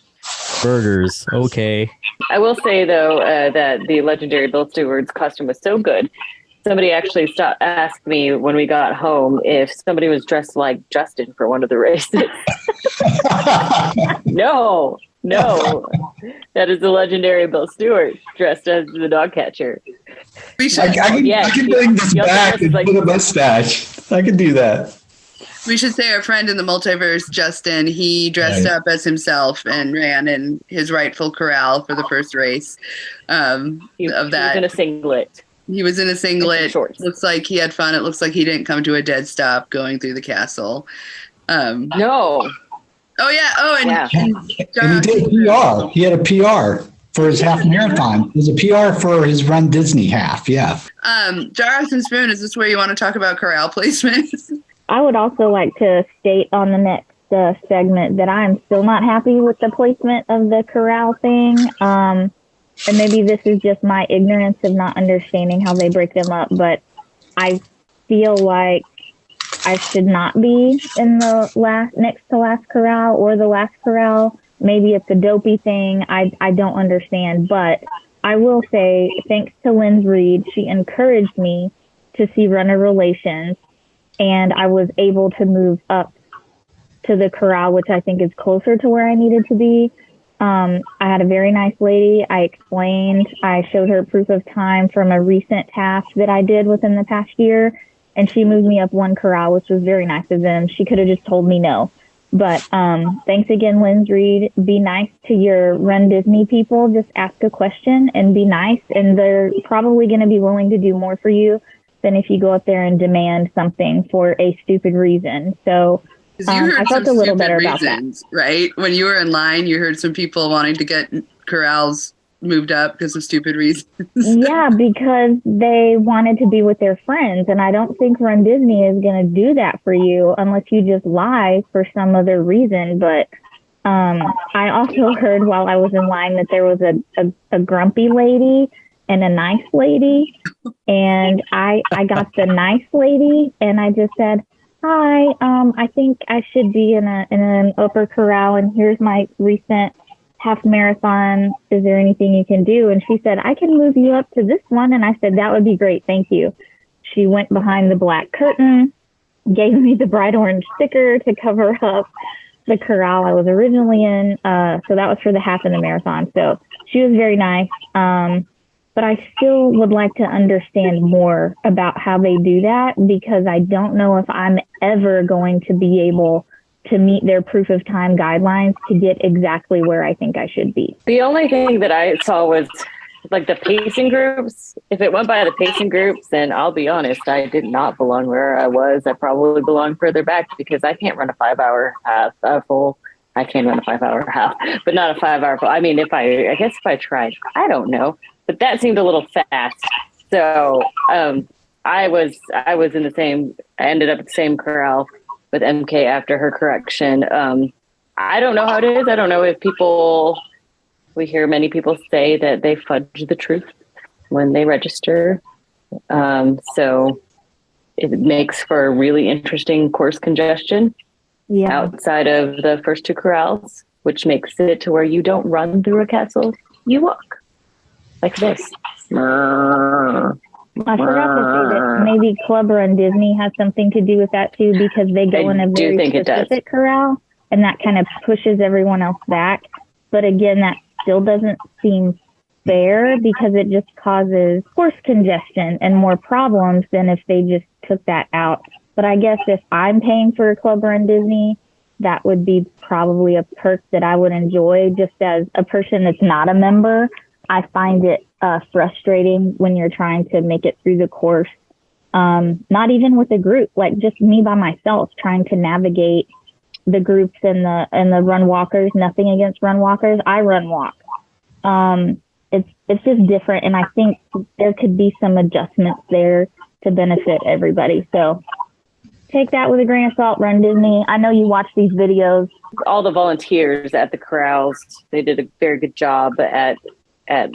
burgers? Okay. I will say, though, that the legendary Bill Stewart's costume was so good. Somebody actually asked me when we got home if somebody was dressed like Justin for one of the races. No, that is the legendary Bill Stewart dressed as the dog catcher. I can bring this back and put a mustache. I can do that. We should say our friend in the multiverse, Justin, he dressed up as himself and ran in his rightful corral for the first race. He was in a singlet. He was in a singlet. Looks like he had fun. It looks like he didn't come to a dead stop going through the castle. No. Oh, yeah. Oh, and he did PR. He had a PR for his half marathon. It was a PR for his Run Disney half. Yeah. Jaros and Spoon, is this where you want to talk about corral placements? I would also like to state on the next segment that I'm still not happy with the placement of the corral thing. And maybe this is just my ignorance of not understanding how they break them up, but I feel like I should not be in the next to last corral or the last corral. Maybe it's a Dopey thing. I don't understand, but I will say thanks to Lynn's Reed, she encouraged me to see runner relations, and I was able to move up to the corral, which I think is closer to where I needed to be. I had a very nice lady. I showed her proof of time from a recent task that I did within the past year, and she moved me up one corral, which was very nice of them. She could have just told me no. But thanks again, Lynn's Reed. Be nice to your Run Disney people. Just ask a question and be nice, and they're probably going to be willing to do more for you than if you go up there and demand something for a stupid reason. So I felt a little better about that. Right? When you were in line, you heard some people wanting to get corrals moved up because of stupid reasons. Yeah, because they wanted to be with their friends. And I don't think Run Disney is going to do that for you unless you just lie for some other reason. But I also heard while I was in line that there was a grumpy lady and a nice lady. And I got the nice lady, and I just said, hi, I think I should be in an upper corral, and here's my recent half marathon. Is there anything you can do? And she said, I can move you up to this one. And I said, that would be great. Thank you. She went behind the black curtain, gave me the bright orange sticker to cover up the corral I was originally in. So that was for the half and the marathon. So she was very nice. But I still would like to understand more about how they do that, because I don't know if I'm ever going to be able to meet their proof of time guidelines to get exactly where I think I should be. The only thing that I saw was like the pacing groups, if it went by the pacing groups, then I'll be honest, I did not belong where I was. I probably belonged further back because I can't run a 5-hour half, full. I can run a 5-hour half, but not a 5-hour full. I mean, I guess if I tried, I don't know, but that seemed a little fast. So I ended up at the same corral with MK after her correction. I don't know how it is. I don't know if we hear many people say that they fudge the truth when they register. So it makes for a really interesting course congestion outside of the first two corrals, which makes it to where you don't run through a castle, you walk like this. I forgot to say that maybe Club Run Disney has something to do with that too, because they go in a very specific corral, and that kind of pushes everyone else back. But again, that still doesn't seem fair because it just causes horse congestion and more problems than if they just took that out. But I guess if I'm paying for a Club Run Disney, that would be probably a perk that I would enjoy. Just as a person that's not a member, I find it frustrating when you're trying to make it through the course. Not even with a group, like just me by myself trying to navigate the groups and the run walkers. Nothing against run walkers. I run walk. It's just different, and I think there could be some adjustments there to benefit everybody. So take that with a grain of salt, Run Disney. I know you watch these videos. All the volunteers at the corrals, they did a very good job at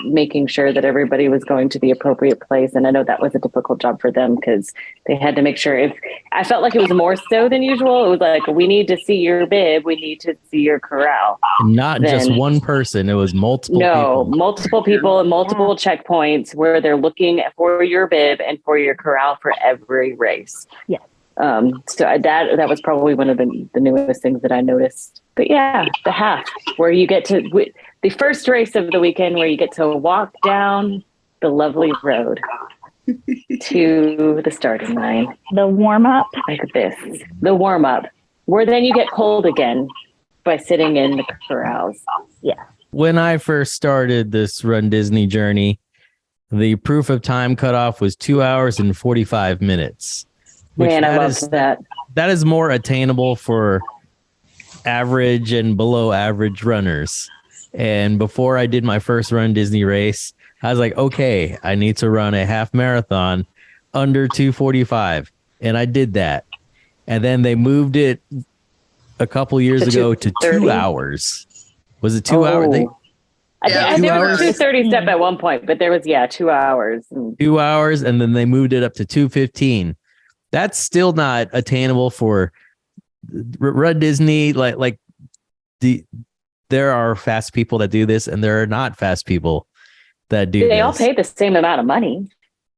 making sure that everybody was going to the appropriate place. And I know that was a difficult job for them because they had to make sure. I felt like it was more so than usual. It was like, we need to see your bib. We need to see your corral. Not just one person. It was multiple people. Multiple people and multiple checkpoints where they're looking for your bib and for your corral for every race. Yeah. So that was probably one of the newest things that I noticed. But yeah, the half where you get to the first race of the weekend where you get to walk down the lovely road to the starting line. The warm up. Like this. The warm up. Where then you get cold again by sitting in the corrals. Yeah. When I first started this Run Disney journey, the proof of time cutoff was 2 hours and 45 minutes. Man, I love that. That is more attainable for average and below average runners. And before I did my first Run Disney race, I was like, okay, I need to run a half marathon under 2:45. And I did that. And then they moved it a couple years ago to 2 hours. Was it 2 hours? I think it was 2:30 step at one point, but there was 2 hours. 2 hours, and then they moved it up to 2:15. That's still not attainable for Run Disney. There are fast people that do this, and there are not fast people that do. They all pay the same amount of money.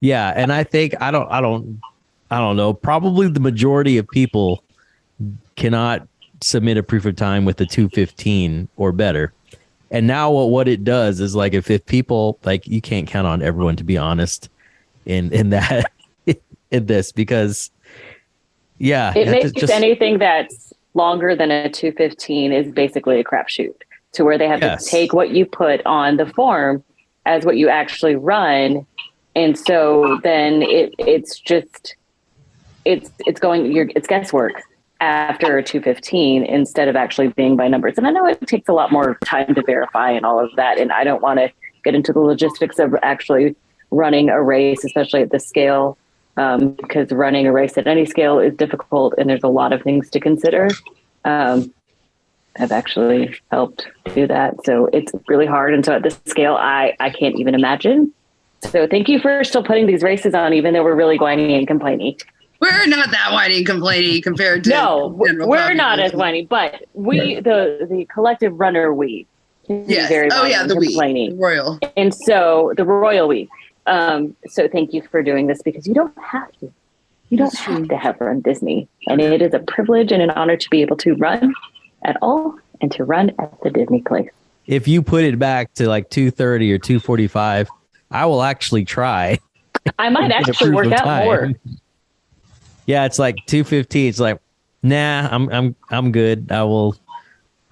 Yeah, and I think I don't know. Probably the majority of people cannot submit a proof of time with the 2:15 or better. And now what it does is like if people you can't count on everyone to be honest in that in this because it makes anything that's longer than a 2:15 is basically a crapshoot to where they have to take what you put on the form as what you actually run. And so then it's guesswork after 2:15 instead of actually being by numbers. And I know it takes a lot more time to verify and all of that. And I don't want to get into the logistics of actually running a race, especially at this scale, because running a race at any scale is difficult and there's a lot of things to consider. I've actually helped do that. So it's really hard. And so at this scale, I can't even imagine. So thank you for still putting these races on, even though we're really whiny and complaining. We're not that whiny and complaining compared to we're not as whiny, but the collective runner very whiny and complaining. The Royal. And so the Royal we. So thank you for doing this because you don't have to. You don't have to have Run Disney. And it is a privilege and an honor to be able to run at all and to run at the Disney place. If you put it back to like 2:30 or 2:45, I will actually try. I might actually work out more. Yeah, it's like 2:15. It's like, nah, I'm good. I will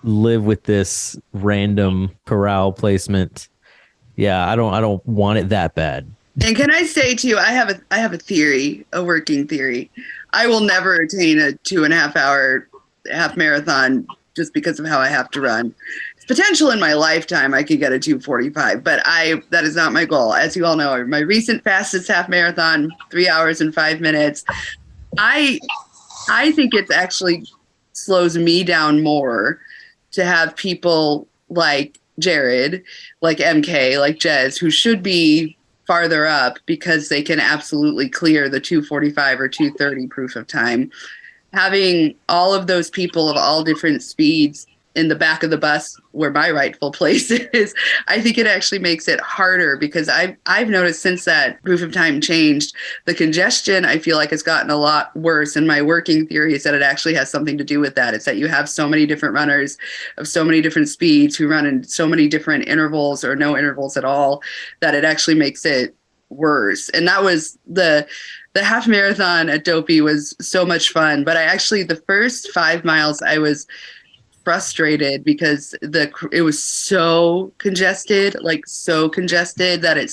live with this random corral placement yeah, I don't want it that bad. And can I say to you, I have a theory, a working theory. I will never attain a 2.5 hour half marathon just because of how I have to run. It's potential in my lifetime I could get a 2:45, but that is not my goal. As you all know, my recent fastest half marathon, 3 hours and 5 minutes. I think it's actually slows me down more to have people like Jared, like MK, like Jez, who should be farther up because they can absolutely clear the 2:45 or 2:30 proof of time. Having all of those people of all different speeds in the back of the bus where my rightful place is, I think it actually makes it harder because I've noticed since that proof of time changed, the congestion I feel like has gotten a lot worse. And my working theory is that it actually has something to do with that. It's that you have so many different runners of so many different speeds who run in so many different intervals or no intervals at all, that it actually makes it worse. And that was the half marathon at Dopey was so much fun. But the first 5 miles, I was frustrated because it was so congested that it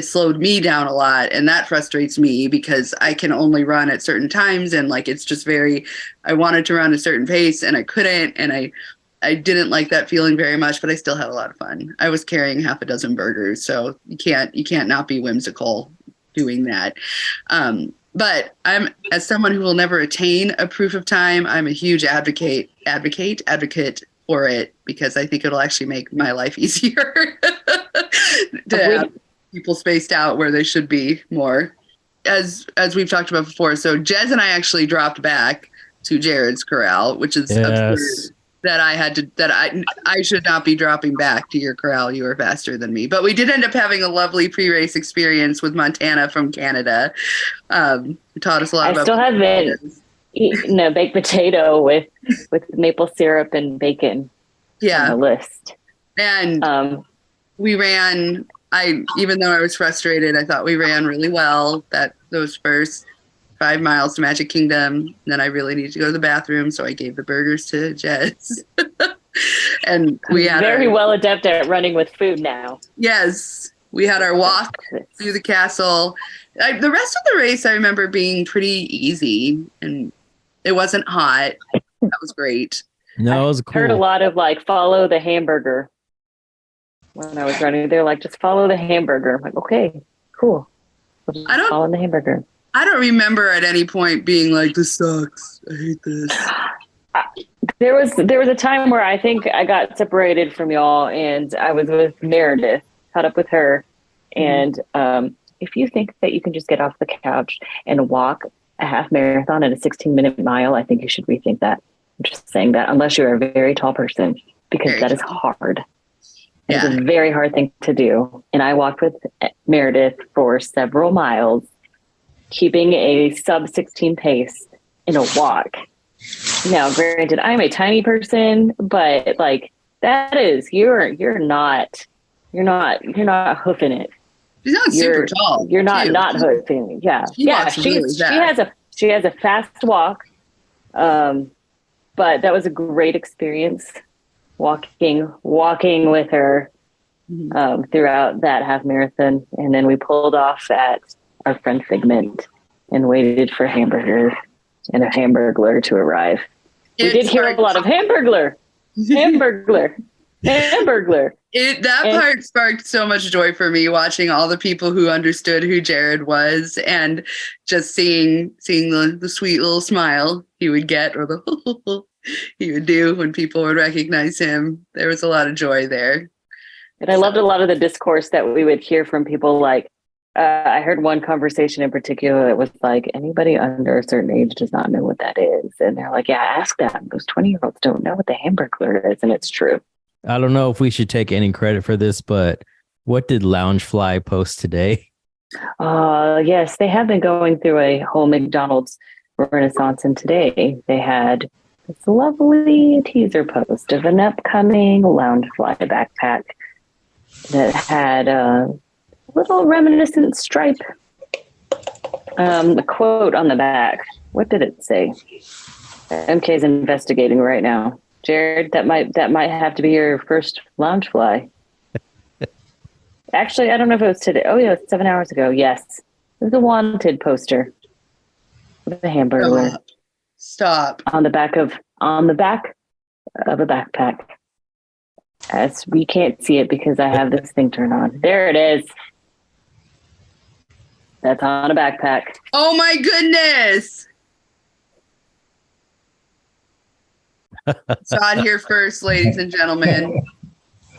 slowed me down a lot, and that frustrates me because I can only run at certain times, and it's just I wanted to run a certain pace and I couldn't, and I didn't like that feeling very much, but I still had a lot of fun. I was carrying half a dozen burgers, so you can't not be whimsical doing that. But as someone who will never attain a proof of time, I'm a huge advocate for it because I think it'll actually make my life easier to have people spaced out where they should be more. As we've talked about before, so Jez and I actually dropped back to Jared's corral, which is absurd that I should not be dropping back to your corral. You were faster than me, but we did end up having a lovely pre-race experience with Montana from Canada. Who taught us a lot. I still haven't eaten a baked potato with maple syrup and bacon. Yeah, on the list. And we ran. Even though I was frustrated, I thought we ran really well. Those first 5 miles to Magic Kingdom. Then I really needed to go to the bathroom, so I gave the burgers to Jez. And we had very well adept at running with food now. Yes, we had our walk through the castle. The rest of the race I remember being pretty easy, and it wasn't hot. That was great. No, it was cool. I heard a lot of follow the hamburger when I was running. They're like, just follow the hamburger. I'm like, okay, cool. We'll just follow the hamburger. I don't remember at any point being like, this sucks. I hate this. There was a time where I think I got separated from y'all, and I was with Meredith, caught up with her. And if you think that you can just get off the couch and walk a half marathon at a 16-minute mile, I think you should rethink that. I'm just saying that, unless you're a very tall person, because that is hard. Yeah. It's a very hard thing to do. And I walked with Meredith for several miles, keeping a sub 16 pace in a walk. Now, granted, I'm a tiny person, but that is, you're not hoofing it. She's not super tall. You're not hoofing it. Yeah. She has a fast walk. But that was a great experience walking with her throughout that half marathon. And then we pulled off at our friend Figment and waited for hamburgers and a Hamburglar to arrive. We did hear a lot of Hamburglar. That part sparked so much joy for me, watching all the people who understood who Jared was and just seeing the sweet little smile he would get, or the he would do when people would recognize him. There was a lot of joy there. And I loved a lot of the discourse that we would hear from people. I heard one conversation in particular that was anybody under a certain age does not know what that is. And they're like, yeah, ask them. Those 20-year-olds don't know what the Hamburglar is. And it's true. I don't know if we should take any credit for this, but what did Loungefly post today? Yes, they have been going through a whole McDonald's renaissance. And today they had this lovely teaser post of an upcoming Loungefly backpack that had a little reminiscent stripe. The quote on the back. What did it say? MK's investigating right now. Jared, that might have to be your first Loungefly. Actually, I don't know if it was today. Oh, yeah, 7 hours ago. Yes. It was a wanted poster with a hamburger Stop. on the back of a backpack. As we can't see it because I have this thing turned on. There it is. That's on a backpack. Oh my goodness. Saw it here first, ladies and gentlemen.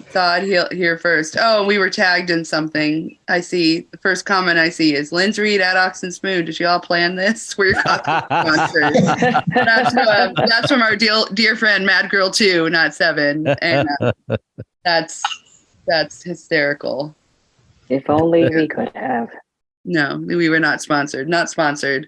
Saw it here first. Oh, we were tagged in something. I see. The first comment I see is Lynn's Reed at Oxen Spoon. Did you all plan this? We're your sponsors. That's from our dear friend Mad Girl 2, not 7. And that's hysterical. If only we could have. No, we were not sponsored. Not sponsored.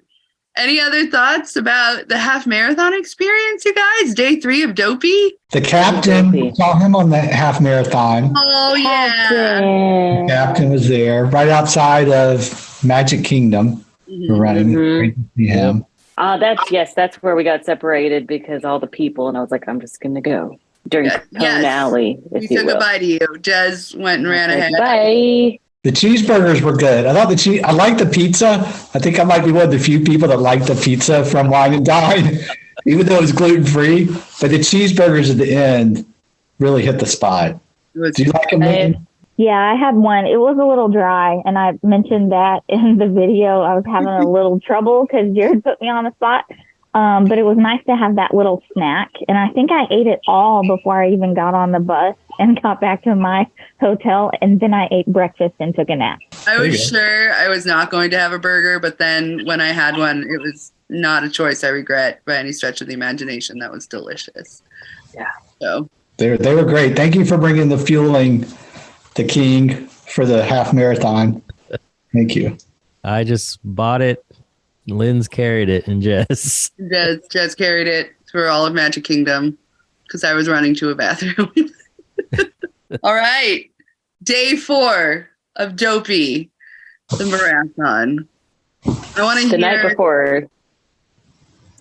Any other thoughts about the half marathon experience, you guys? Day 3 of Dopey? The captain, we saw him on the half marathon. Oh, yeah. The captain was there right outside of Magic Kingdom. We're running. Great to see him. That's where we got separated because all the people, and I was like, I'm just going to go during Cone Alley. We said goodbye to you. Jez went and ran ahead. Bye. The cheeseburgers were good. I thought I liked the pizza. I think I might be one of the few people that liked the pizza from Wine and Dine, even though it was gluten-free. But the cheeseburgers at the end really hit the spot. Do you like them? Yeah, I had one. It was a little dry, and I mentioned that in the video. I was having a little trouble because Jared put me on the spot. But it was nice to have that little snack. And I think I ate it all before I even got on the bus and got back to my hotel. And then I ate breakfast and took a nap. I was sure I was not going to have a burger, but then when I had one, it was not a choice I regret by any stretch of the imagination. That was delicious. Yeah. So They were great. Thank you for bringing the fueling, the king, for the half marathon. Thank you. I just bought it. Lynn's carried it, and Jess carried it through all of Magic Kingdom because I was running to a bathroom. All right. Day 4 of Dopey, the marathon. I want to hear. The night before,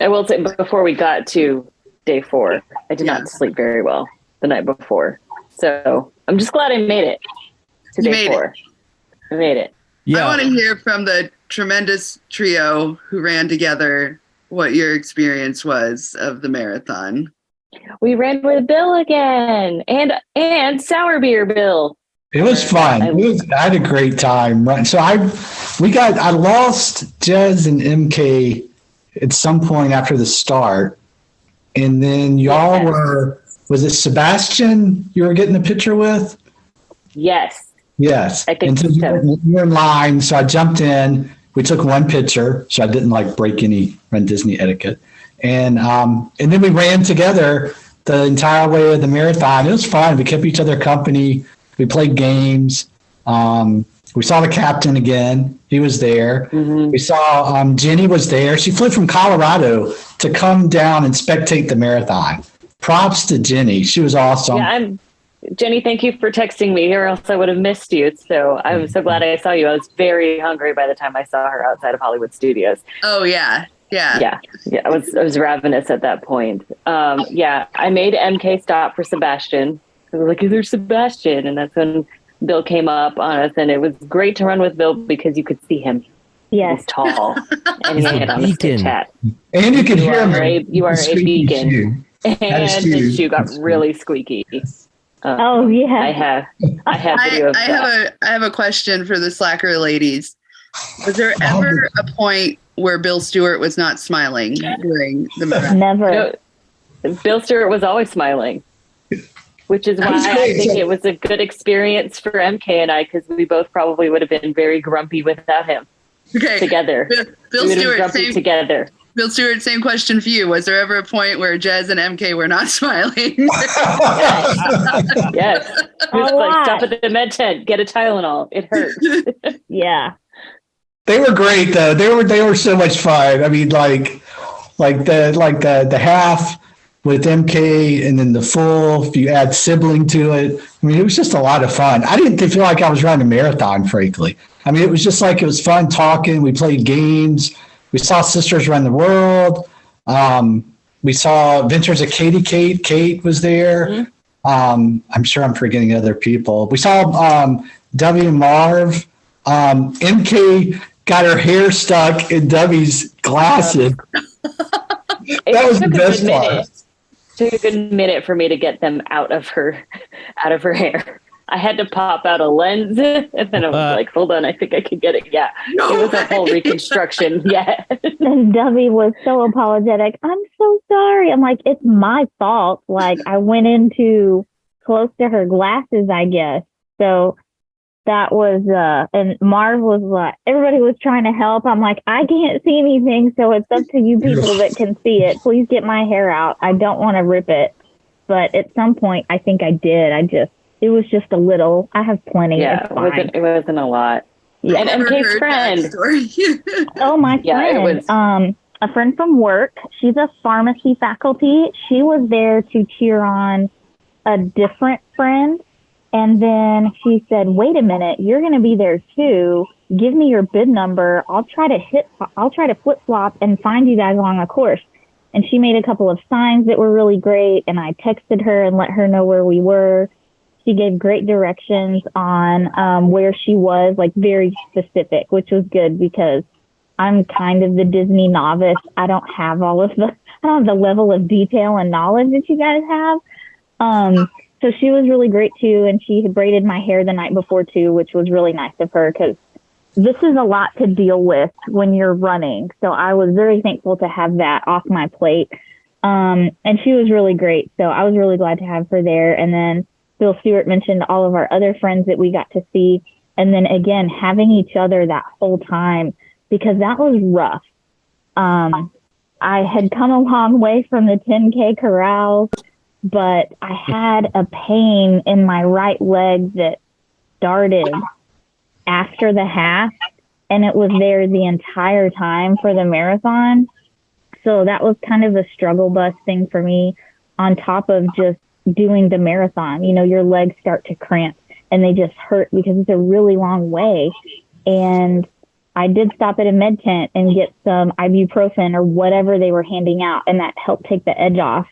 I will say, before we got to day 4, I did not sleep very well the night before. So I'm just glad I made it to day 4. I made it. Yeah. I want to hear from the tremendous trio who ran together what your experience was of the marathon. We ran with Bill again and Sour Beer Bill. It was fun. I had a great time. So I lost Jez and MK at some point after the start. And then y'all was it Sebastian you were getting a picture with? Yes. Yes. I think so. You were in line, so I jumped in. We took one picture, so I didn't break any Run Disney etiquette. And then we ran together the entire way of the marathon. It was fun. We kept each other company. We played games. We saw the captain again. He was there. Mm-hmm. We saw Jenny was there. She flew from Colorado to come down and spectate the marathon. Props to Jenny. She was awesome. Yeah, Jenny, thank you for texting me, or else I would have missed you. So I'm so glad I saw you. I was very hungry by the time I saw her outside of Hollywood Studios. Oh, yeah. I was ravenous at that point. I made MK stop for Sebastian. I was like, is there Sebastian? And that's when Bill came up on us, and it was great to run with Bill because you could see him. Yes. He's tall. And he had on the chat. And you could hear him. You are a beacon. Shoe. And the shoe got really squeaky. I have video of that. I have a question for the slacker ladies. Was there ever a point where Bill Stewart was not smiling during the marathon? Never. No, Bill Stewart was always smiling, which is why I think it was a good experience for MK and I, because we both probably would have been very grumpy without him. Okay. Together. Bill Stewart, together. Bill Stewart, same question for you. Was there ever a point where Jez and MK were not smiling? Yes. It was like, stop at the med tent, get a Tylenol. It hurts. Yeah. They were great though. They were so much fun. I mean, like the half with MK and then the full, if you add sibling to it. I mean, it was just a lot of fun. I didn't feel like I was running a marathon, frankly. I mean, it was just like, it was fun talking. We played games. We saw Sisters Run the World. We saw Adventures of Katie Kate. Kate was there. Mm-hmm. I'm sure I'm forgetting other people. We saw W Marv. MK got her hair stuck in W's glasses. That was the best part. It took a good minute for me to get them out of her hair. I had to pop out a lens, and then I was like, "Hold on, I think I can get it." Yeah, it was a whole reconstruction. Yeah, And Debbie was so apologetic. I'm so sorry. I'm like, it's my fault. Like, I went in too close to her glasses, I guess. So that was, and Marv was like, everybody was trying to help. I'm like, I can't see anything, so it's up to you people that can see it. Please get my hair out. I don't want to rip it. But at some point, I think I did. It was just a little. I have plenty. Yeah, it wasn't a lot. Yeah. And MK's friend. Oh, my friend. A friend from work. She's a pharmacy faculty. She was there to cheer on a different friend. And then she said, wait a minute, you're going to be there too. Give me your bid number. I'll try to flip flop and find you guys along the course. And she made a couple of signs that were really great. And I texted her and let her know where we were. She gave great directions on where she was, like very specific, which was good because I'm kind of the Disney novice. I don't have the level of detail and knowledge that you guys have. So she was really great too. And she had braided my hair the night before too, which was really nice of her because this is a lot to deal with when you're running. So I was very thankful to have that off my plate. And she was really great. So I was really glad to have her there. And then Bill Stewart mentioned all of our other friends that we got to see. And then again, having each other that whole time, because that was rough. I had come a long way from the 10K corrals, but I had a pain in my right leg that started after the half, and it was there the entire time for the marathon. So that was kind of a struggle bus thing for me on top of just doing the marathon. You know, your legs start to cramp and they just hurt because it's a really long way. And I did stop at a med tent and get some ibuprofen or whatever they were handing out, and that helped take the edge off.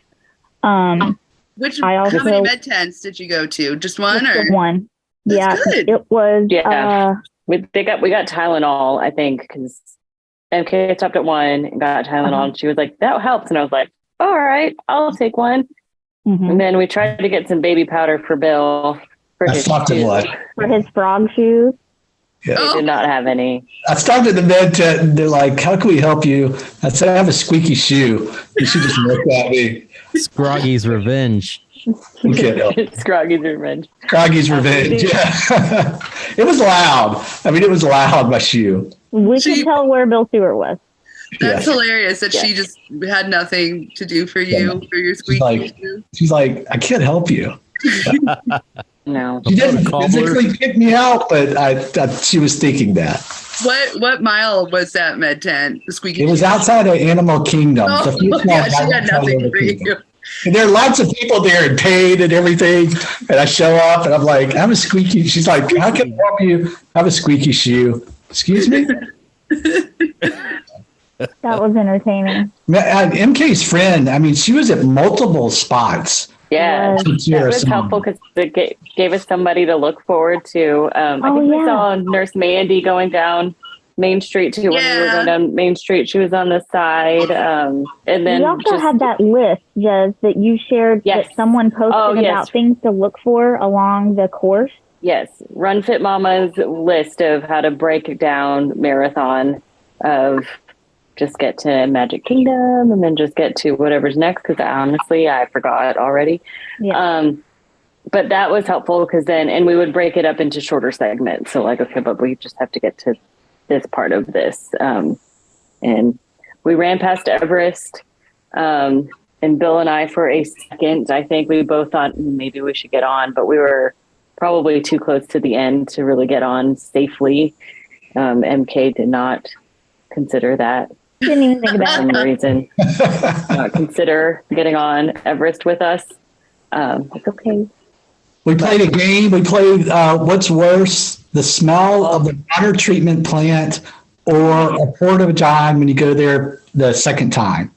How many med tents did you go to? Just one or one? That's good. It was. Yeah, we got Tylenol, I think, because MK stopped at one and got Tylenol, and she was like, "That helps," and I was like, "All right, I'll take one." Mm-hmm. And then we tried to get some baby powder for Bill for his shoes. For his frog shoes. Yeah. They did not have any. I stopped at the med tent and they're like, how can we help you? I said, I have a squeaky shoe. And she just looked at me. Scroggy's revenge. Scroggy's revenge. Scroggy's revenge. Yeah. It was loud. I mean, it was loud, my shoe. We could tell where Bill Stewart was. That's hilarious that she just had nothing to do for you for your squeaky shoe. She's like, I can't help you. No. She didn't physically kick me out, but she was thinking that. What mile was that med tent? The squeaky It was outside of Animal Kingdom. Oh, yeah, she had nothing for you. And there are lots of people there in pain and everything. And I show up and I'm like, I have a squeaky. She's like, how can I help you? I have a squeaky shoe. Excuse me? That was entertaining. MK's friend, I mean, she was at multiple spots. Yeah, that was helpful because it gave us somebody to look forward to. I think we saw Nurse Mandy going down Main Street too. When we were going down Main Street, she was on the side. And then we also had that list, Jez, that you shared that someone posted about things to look for along the course. Yes, Run Fit Mama's list of how to break down marathon of just get to Magic Kingdom and then just get to whatever's next, because honestly, I forgot already. Yeah. But that was helpful because then, and we would break it up into shorter segments. So like, okay, but we just have to get to this part of this. And we ran past Everest, and Bill and I for a second, I think we both thought maybe we should get on, but we were probably too close to the end to really get on safely. MK did not consider that. Didn't even think about some reason. Consider getting on Everest with us. It's okay. We played a game. We played what's worse, the smell of the water treatment plant or a porta john when you go there the second time.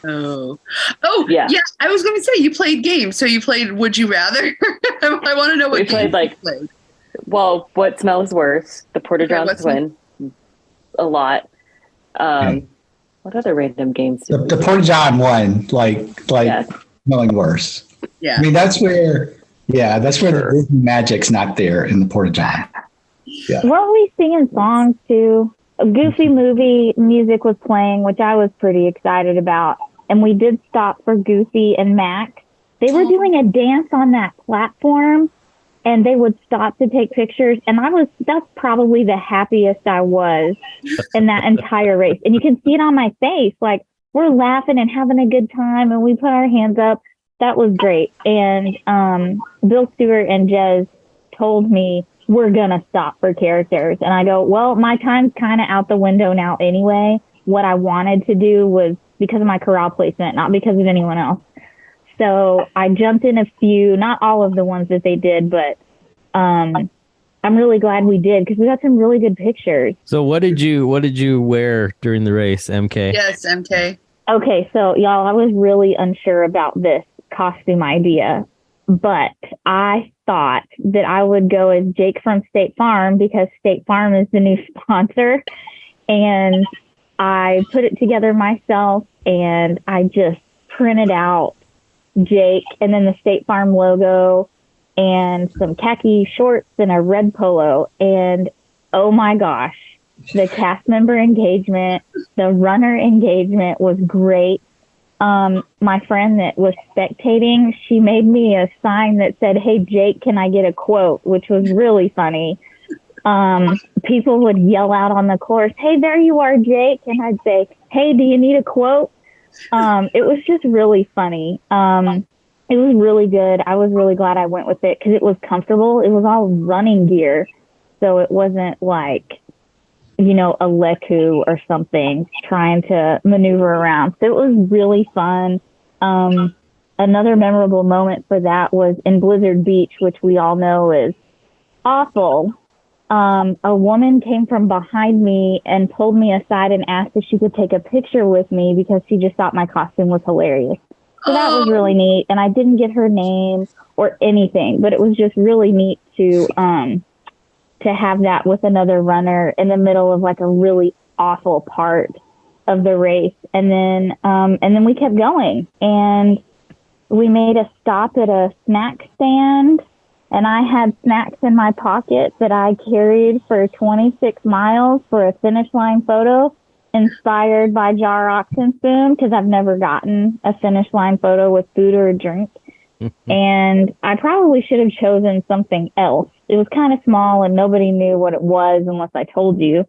Oh, yeah. I was going to say you played games. So you played Would You Rather? I want to know what we played. Well, what smells worse? The Porta Okay, Johns what's- win a lot. What other random games do The Porta John one, like Yeah. smelling worse. Yeah. I mean, that's where the Disney magic's not there in the Porta John. Weren't we singing songs too? A Goofy movie music was playing, which I was pretty excited about. And we did stop for Goofy and Max. They were doing a dance on that platform, and they would stop to take pictures. And that's probably the happiest I was in that entire race. And you can see it on my face. Like, we're laughing and having a good time, and we put our hands up. That was great. And Bill Stewart and Jez told me, we're going to stop for characters. And I go, well, my time's kind of out the window now anyway. What I wanted to do was because of my corral placement, not because of anyone else. So I jumped in a few, not all of the ones that they did, but I'm really glad we did because we got some really good pictures. So what did you wear during the race, MK? Yes, MK. Okay, so y'all, I was really unsure about this costume idea, but I thought that I would go as Jake from State Farm because State Farm is the new sponsor. And I put it together myself and I just printed out Jake and then the State Farm logo and some khaki shorts and a red polo. And oh my gosh, the cast member engagement, the runner engagement was great. My friend that was spectating, she made me a sign that said, "Hey, Jake, can I get a quote?" which was really funny. People would yell out on the course, "Hey, there you are, Jake." And I'd say, "Hey, do you need a quote?" It was just really funny. It was really good. I was really glad I went with it because it was comfortable. It was all running gear. So it wasn't like, a Leku or something trying to maneuver around. So it was really fun. Another memorable moment for that was in Blizzard Beach, which we all know is awful. A woman came from behind me and pulled me aside and asked if she could take a picture with me because she just thought my costume was hilarious. So that was really neat. And I didn't get her name or anything, but it was just really neat to have that with another runner in the middle of like a really awful part of the race. And then we kept going and we made a stop at a snack stand. And I had snacks in my pocket that I carried for 26 miles for a finish line photo inspired by Jar Oxenspoon because I've never gotten a finish line photo with food or a drink. And I probably should have chosen something else. It was kind of small and nobody knew what it was unless I told you.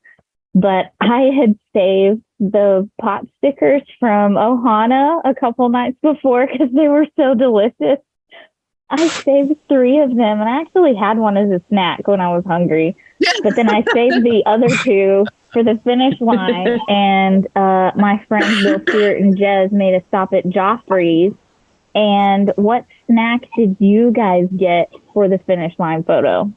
But I had saved the pot stickers from Ohana a couple nights before because they were so delicious. I saved 3 of them, and I actually had one as a snack when I was hungry. But then I saved the other 2 for the finish line, and my friends Bill Stewart and Jez made a stop at Joffrey's. And what snack did you guys get for the finish line photo?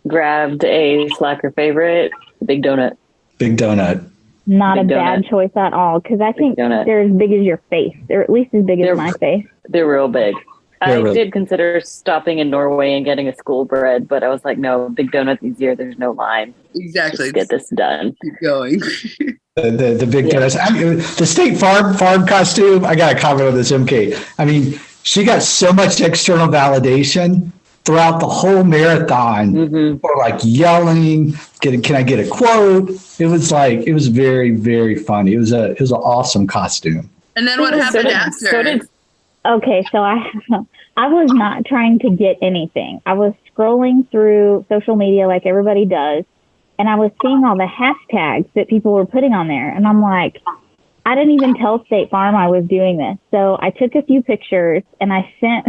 Grabbed a Slacker favorite, Big Donut. Big Donut. Not Big a bad donut. choice at all, because I think donut. they're as big as your face. They're at least as big as my face. They're real big. I They're real- did consider stopping in Norway and getting a school bread, but I was like, no, Big Donut's easier. There's no line. Exactly. Just get this done. Keep going. The big donuts. I mean, the State Farm costume. I got to comment on this, MK. I mean, she got so much external validation throughout the whole marathon for like yelling, can I get a quote? It was very, very funny. It was an awesome costume. And then what happened after? Okay, so I was not trying to get anything. I was scrolling through social media like everybody does, and I was seeing all the hashtags that people were putting on there. And I'm like, I didn't even tell State Farm I was doing this. So I took a few pictures and I sent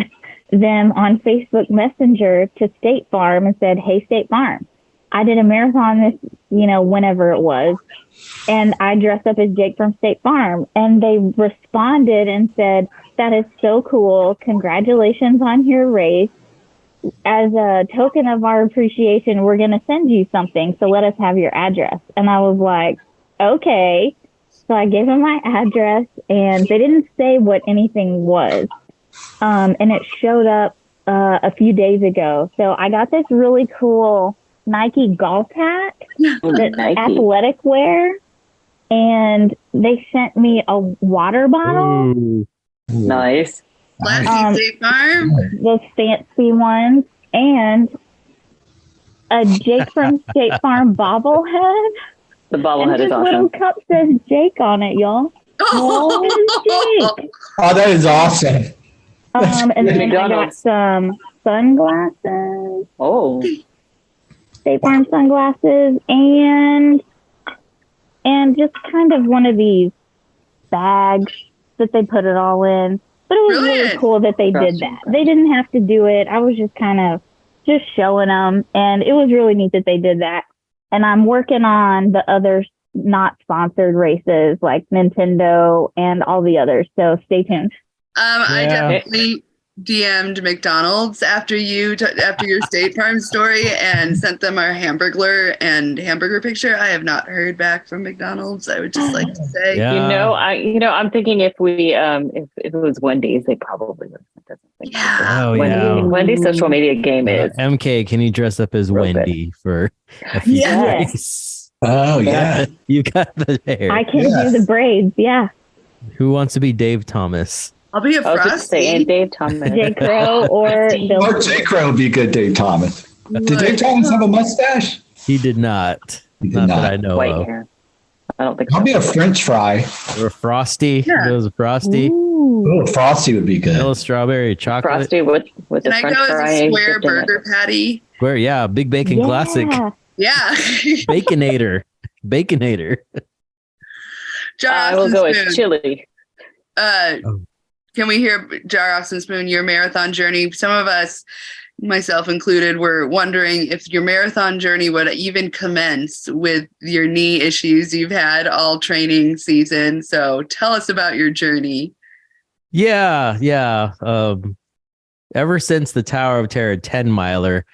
them on Facebook Messenger to State Farm and said, "Hey, State Farm, I did a marathon this, whenever it was, and I dressed up as Jake from State Farm." And they responded and said, "That is so cool. Congratulations on your race. As a token of our appreciation, we're going to send you something. So let us have your address." And I was like, okay. So I gave them my address and they didn't say what anything was. And it showed up a few days ago. So I got this really cool Nike golf hat, that's Nike. athletic wear, and they sent me a water bottle, Ooh. Nice. Classy State Farm. those fancy ones, and a Jake from State Farm bobblehead. The And bobblehead his is little awesome. cup says Jake on it, y'all. Oh, Jake. Oh, that is awesome. And then I got McDonald's. some sunglasses, Oh, State Farm sunglasses, and just kind of one of these bags that they put it all in. But it was really Brilliant. cool that they did that. They didn't have to do it. I was just kind of just showing them, and it was really neat that they did that. And I'm working on the other not sponsored races like Nintendo and all the others. So stay tuned. I Yeah. definitely DM'd McDonald's after your State Farm story and sent them our hamburger picture. I have not heard back from McDonald's. I would just like to say, Yeah. I'm thinking if we if it was Wendy's, they probably would have sent us something. Yeah. Oh, yeah. Wendy's social media game is MK, can you dress up as Real good. Wendy for a few Yes. days? Oh, yeah. You got the hair. I can Yes. do the braids. Yeah. Who wants to be Dave Thomas? I'll be a I was just saying Frosty. Dave Thomas. J. Crow or Bill. Oh, J. Crow would be good, Dave Thomas. Did Dave Thomas have a mustache? He did not. He did Not not. that I know White of. hair. I don't think I'll so. be a French fry. Or Frosty. Yeah. It was a Frosty. Ooh. Oh, Frosty would be good. Vanilla strawberry chocolate. Frosty with the Can I French go fry. as a square dipped in it. burger patty? Where, yeah, Big Bacon Yeah. Classic. Yeah. Baconator. Baconator. Jar I off will and go spoon. as chili. Oh. Can we hear Jar off and spoon your marathon journey? Some of us, myself included, were wondering if your marathon journey would even commence with your knee issues you've had all training season. So tell us about your journey. Yeah. Ever since the Tower of Terror 10 miler,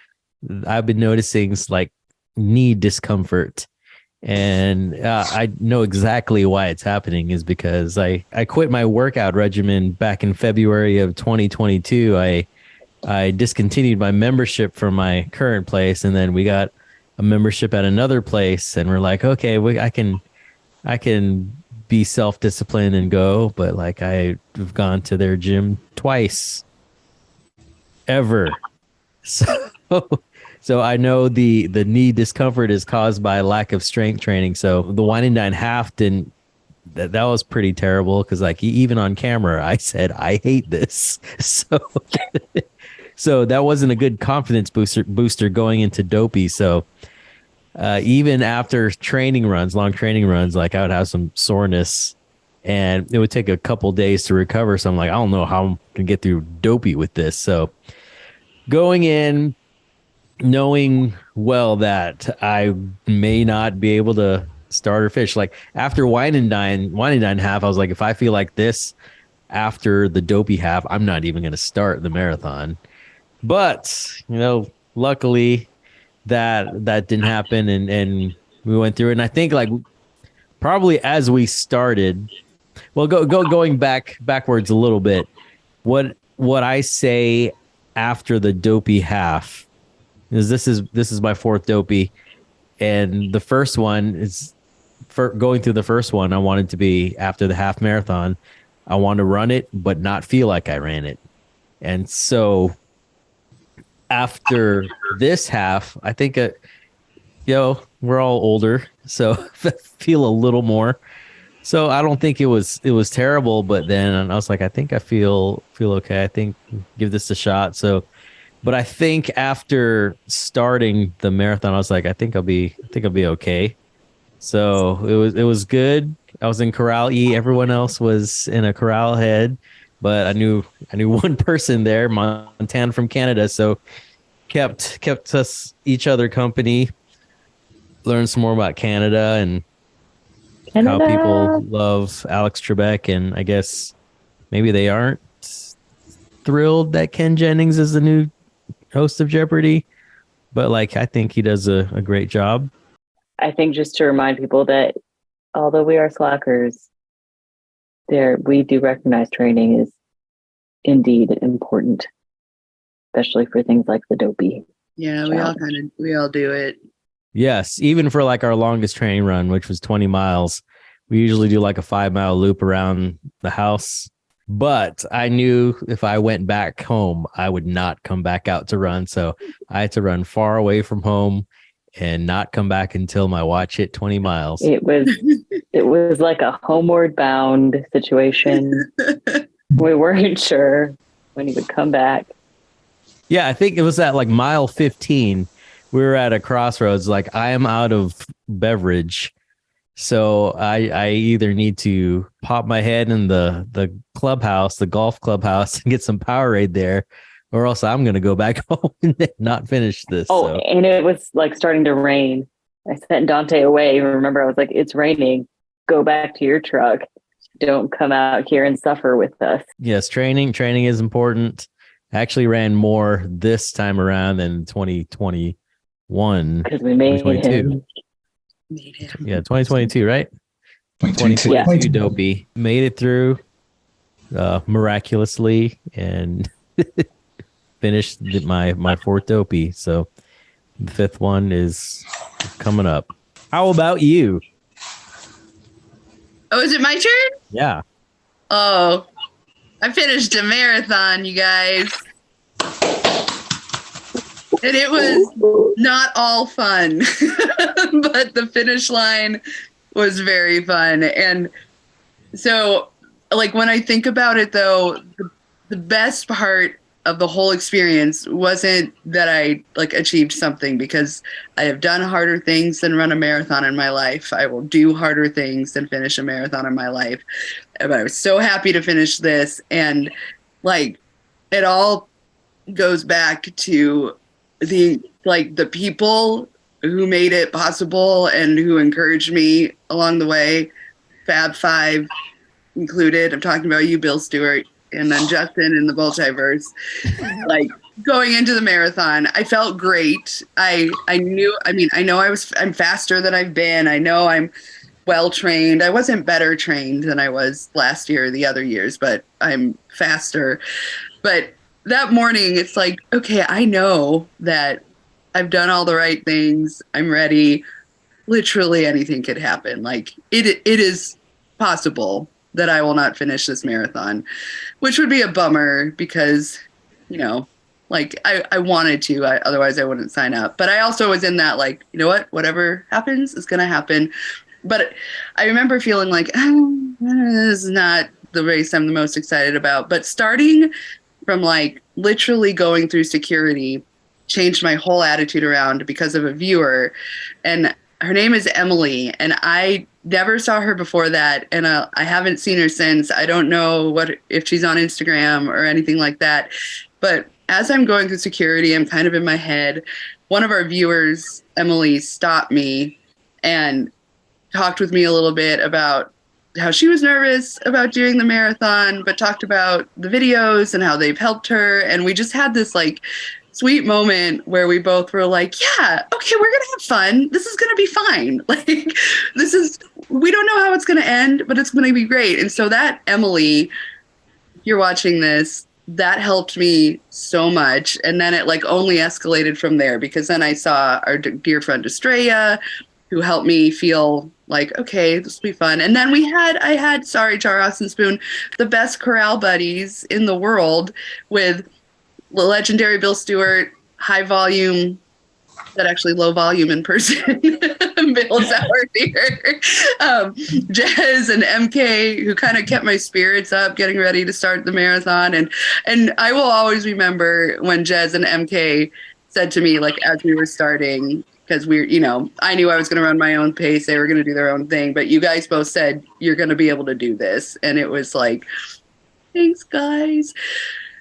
I've been noticing like knee discomfort. And I know exactly why it's happening is because I quit my workout regimen back in February of 2022. I discontinued my membership from my current place, and then we got a membership at another place, and we're like, okay, I can be self-disciplined and go, but like I've gone to their gym twice ever. So I know the knee discomfort is caused by lack of strength training. So the wine and dine half didn't. That was pretty terrible because like even on camera I said I hate this. So that wasn't a good confidence booster going into Dopey. So even after long training runs, like I would have some soreness, and it would take a couple days to recover. So I'm like, I don't know how I'm gonna get through Dopey with this. So going in, knowing well that I may not be able to start or fish. Like after wine and dine half, I was like, if I feel like this after the Dopey half, I'm not even going to start the marathon. But, luckily that didn't happen, and we went through it. And I think like probably as we started, well, going backwards a little bit, what I say after the Dopey half is this is my fourth Dopey, and the first one is for going through the first one. I wanted to be after the half marathon. I wanted to run it, but not feel like I ran it. And so after this half, I think, we're all older, so feel a little more. So I don't think it was terrible, but then I was like, I think I feel okay. I think give this a shot. So. But I think after starting the marathon, I was like, I think I'll be okay. So it was good. I was in Corral E. Everyone else was in a Corral Head, but I knew one person there, Montana from Canada. So kept us each other company. Learned some more about Canada and how people love Alex Trebek, and I guess maybe they aren't thrilled that Ken Jennings is the new host of Jeopardy, but like I think he does a great job. I think just to remind people that although we are slackers, we do recognize training is indeed important, especially for things like the Dopey. Yeah, we all do it. Yes, even for like our longest training run, which was 20 miles, we usually do like a 5-mile loop around the house. But I knew if I went back home, I would not come back out to run. So I had to run far away from home and not come back until my watch hit 20 miles. It was like a homeward bound situation. We weren't sure when he would come back. Yeah, I think it was at like mile 15. We were at a crossroads. Like, I am out of beverage. So I either need to pop my head in the clubhouse, the golf clubhouse, and get some Powerade there, or else I'm going to go back home and not finish this. Oh, so. And it was like starting to rain. I sent Dante away. Remember, I was like, it's raining. Go back to your truck. Don't come out here and suffer with us. Yes, training is important. I actually ran more this time around than 2021. Because we made him. Yeah, 2022, right? 2022. 2022 Dopey. Made it through miraculously and finished my fourth Dopey. So the fifth one is coming up. How about you? Oh, is it my turn? Yeah. Oh, I finished a marathon, you guys. And it was not all fun, but the finish line was very fun. And so, like, when I think about it, though, the best part of the whole experience wasn't that I achieved something, because I have done harder things than run a marathon in my life. I will do harder things than finish a marathon in my life. But I was so happy to finish this. And it all goes back to the people who made it possible and who encouraged me along the way, Fab Five included. I'm talking about you, Bill Stewart, and then Justin in the Multiverse. Going into the marathon, I felt great. I know I'm faster than I've been. I know I'm well trained. I wasn't better trained than I was last year or the other years, but I'm faster. But that morning, it's like, okay, I know that I've done all the right things. I'm ready. Literally anything could happen. It is possible that I will not finish this marathon, which would be a bummer because, I wanted to. Otherwise, I wouldn't sign up. But I also was in that, you know what? Whatever happens is going to happen. But I remember feeling like, this is not the race I'm the most excited about. But starting from literally going through security changed my whole attitude around because of a viewer. And her name is Emily. And I never saw her before that. And I haven't seen her since. I don't know if she's on Instagram or anything like that. But as I'm going through security, I'm kind of in my head. One of our viewers, Emily, stopped me and talked with me a little bit about how she was nervous about doing the marathon, but talked about the videos and how they've helped her. And we just had this sweet moment where we both were like, yeah, okay, we're going to have fun. This is going to be fine. We don't know how it's going to end, but it's going to be great. And so that, Emily, if you're watching this, that helped me so much. And then it only escalated from there, because then I saw our dear friend Estrella, who helped me feel okay, this will be fun. And then I had Charles and Spoon, the best corral buddies in the world, with the legendary Bill Stewart, high volume, but actually low volume in person, Bill Sauer here, Jez and MK, who kind of kept my spirits up getting ready to start the marathon. And I will always remember when Jez and MK said to me, as we were starting, because I knew I was going to run my own pace. They were going to do their own thing. But you guys both said, you're going to be able to do this. And it was thanks, guys.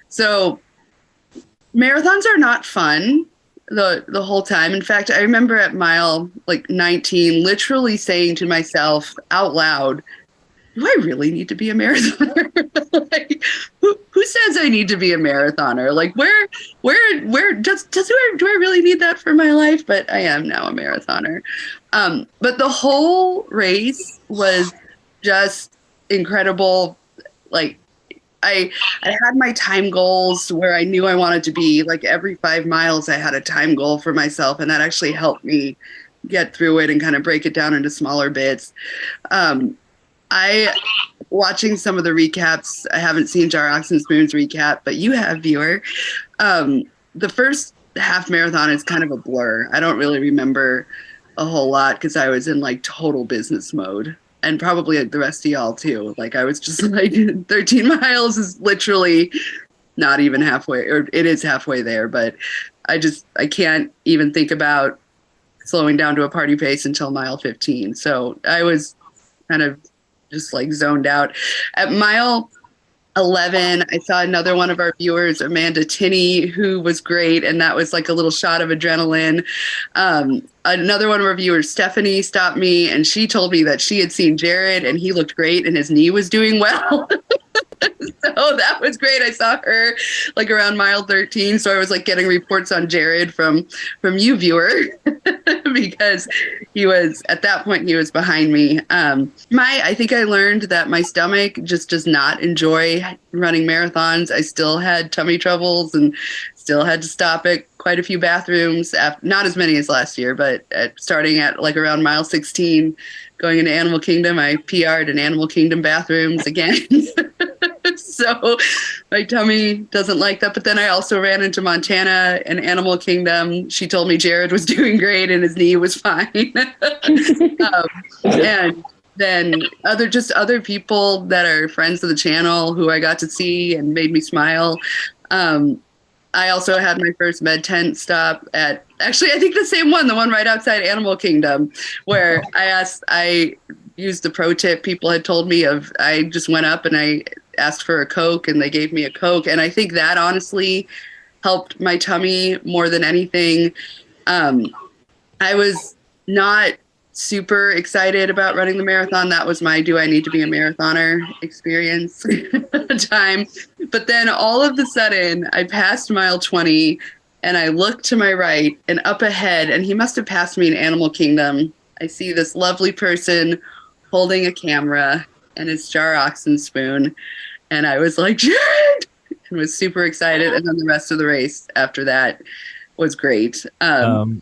So marathons are not fun the whole time. In fact, I remember at mile 19, literally saying to myself out loud, do I really need to be a marathoner? Who says I need to be a marathoner? Where do I really need that for my life? But I am now a marathoner. But the whole race was just incredible. I had my time goals where I knew I wanted to be. Like every 5 miles, I had a time goal for myself, and that actually helped me get through it and kind of break it down into smaller bits. I watching some of the recaps. I haven't seen Jar Ox and Spoon's recap, but you have, viewer. The first half marathon is kind of a blur. I don't really remember a whole lot because I was in like total business mode, and probably like the rest of y'all too. Like I was just like 13 miles is literally not even halfway, or it is halfway there, but I can't even think about slowing down to a party pace until mile 15. So I was kind of just like zoned out. At mile 11, I saw another one of our viewers, Amanda Tinney, who was great, and that was like a little shot of adrenaline. Another one of our viewers, Stephanie, stopped me, and she told me that she had seen Jared, and he looked great, and his knee was doing well. So that was great. I saw her like around mile 13. So I was like getting reports on Jared from you, viewer, because he was at that point, he was behind me. I think I learned that my stomach just does not enjoy running marathons. I still had tummy troubles and still had to stop at quite a few bathrooms, not as many as last year, but starting at like around mile 16, going into Animal Kingdom, I PR'd in Animal Kingdom bathrooms again. So my tummy doesn't like that. But then I also ran into Montana and Animal Kingdom. She told me Jared was doing great and his knee was fine. And then other people that are friends of the channel who I got to see and made me smile. I also had my first med tent stop at, actually, I think the same one, the one right outside Animal Kingdom, where I used the pro tip people had told me of. I just went up and I asked for a Coke and they gave me a Coke. And I think that honestly helped my tummy more than anything. I was not super excited about running the marathon. That was my do I need to be a marathoner experience time. But then all of a sudden I passed mile 20 and I looked to my right and up ahead, and he must have passed me in Animal Kingdom. I see this lovely person holding a camera, and it's Jar Ox and Spoon. And I was like, Jared! And was super excited. And then the rest of the race after that was great. Go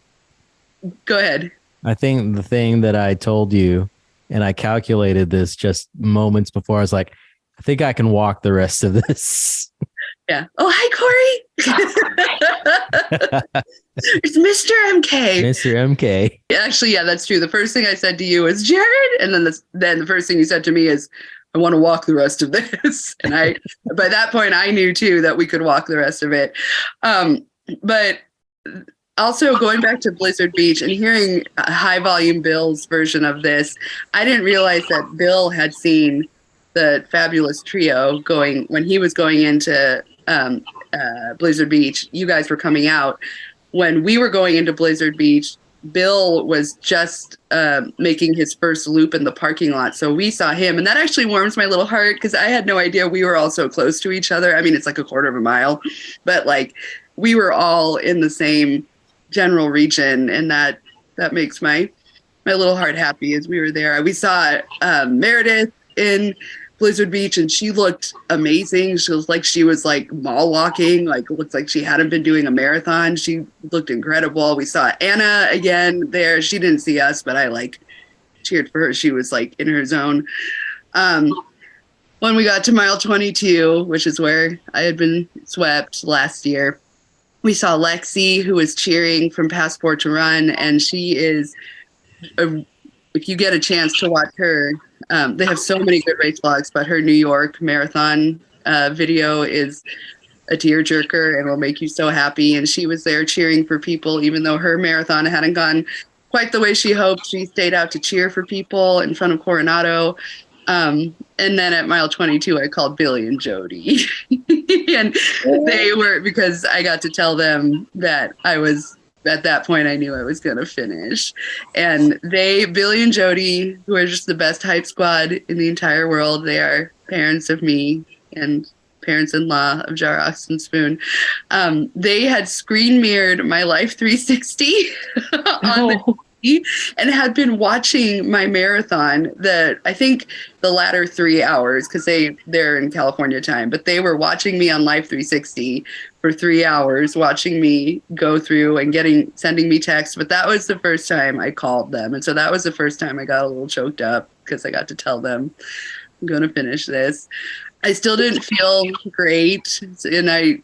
ahead. I think the thing that I told you, and I calculated this just moments before, I was like, I think I can walk the rest of this. Yeah. Oh, hi, Corey. It's Mr. MK. Mr. MK. Actually, yeah, that's true. The first thing I said to you was Jared. And then the first thing you said to me is, I want to walk the rest of this. And by that point, I knew too that we could walk the rest of it. But also going back to Blizzard Beach and hearing High Volume Bill's version of this, I didn't realize that Bill had seen the Fabulous Trio when he was going into Blizzard Beach. You guys were coming out. When we were going into Blizzard Beach, Bill was just making his first loop in the parking lot. So we saw him, and that actually warms my little heart because I had no idea we were all so close to each other. I mean, it's like a quarter of a mile, but like we were all in the same general region, and that makes my little heart happy as we were there. We saw Meredith in Blizzard Beach, and she looked amazing. She was like mall walking, like looked like she hadn't been doing a marathon. She looked incredible. We saw Anna again there. She didn't see us, but I like cheered for her. She was like in her zone. When we got to mile 22, which is where I had been swept last year, we saw Lexi, who was cheering from Passport to Run, and she is, if you get a chance to watch her, they have so many good race vlogs, but her New York marathon video is a tearjerker and will make you so happy. And she was there cheering for people, even though her marathon hadn't gone quite the way she hoped. She stayed out to cheer for people in front of Coronado. And then at mile 22, I called Billy and Jody. And they were, because I got to tell them that I was, at that point, I knew I was going to finish. And Billy and Jody, who are just the best hype squad in the entire world, they are parents of me and parents-in-law of Jar Ox and Spoon. They had screen mirrored my Life 360 on the and had been watching my marathon, I think the latter 3 hours, because they're in California time, but they were watching me on Live 360 for 3 hours, watching me go through and sending me texts. But that was the first time I called them. And so that was the first time I got a little choked up because I got to tell them I'm going to finish this. I still didn't feel great.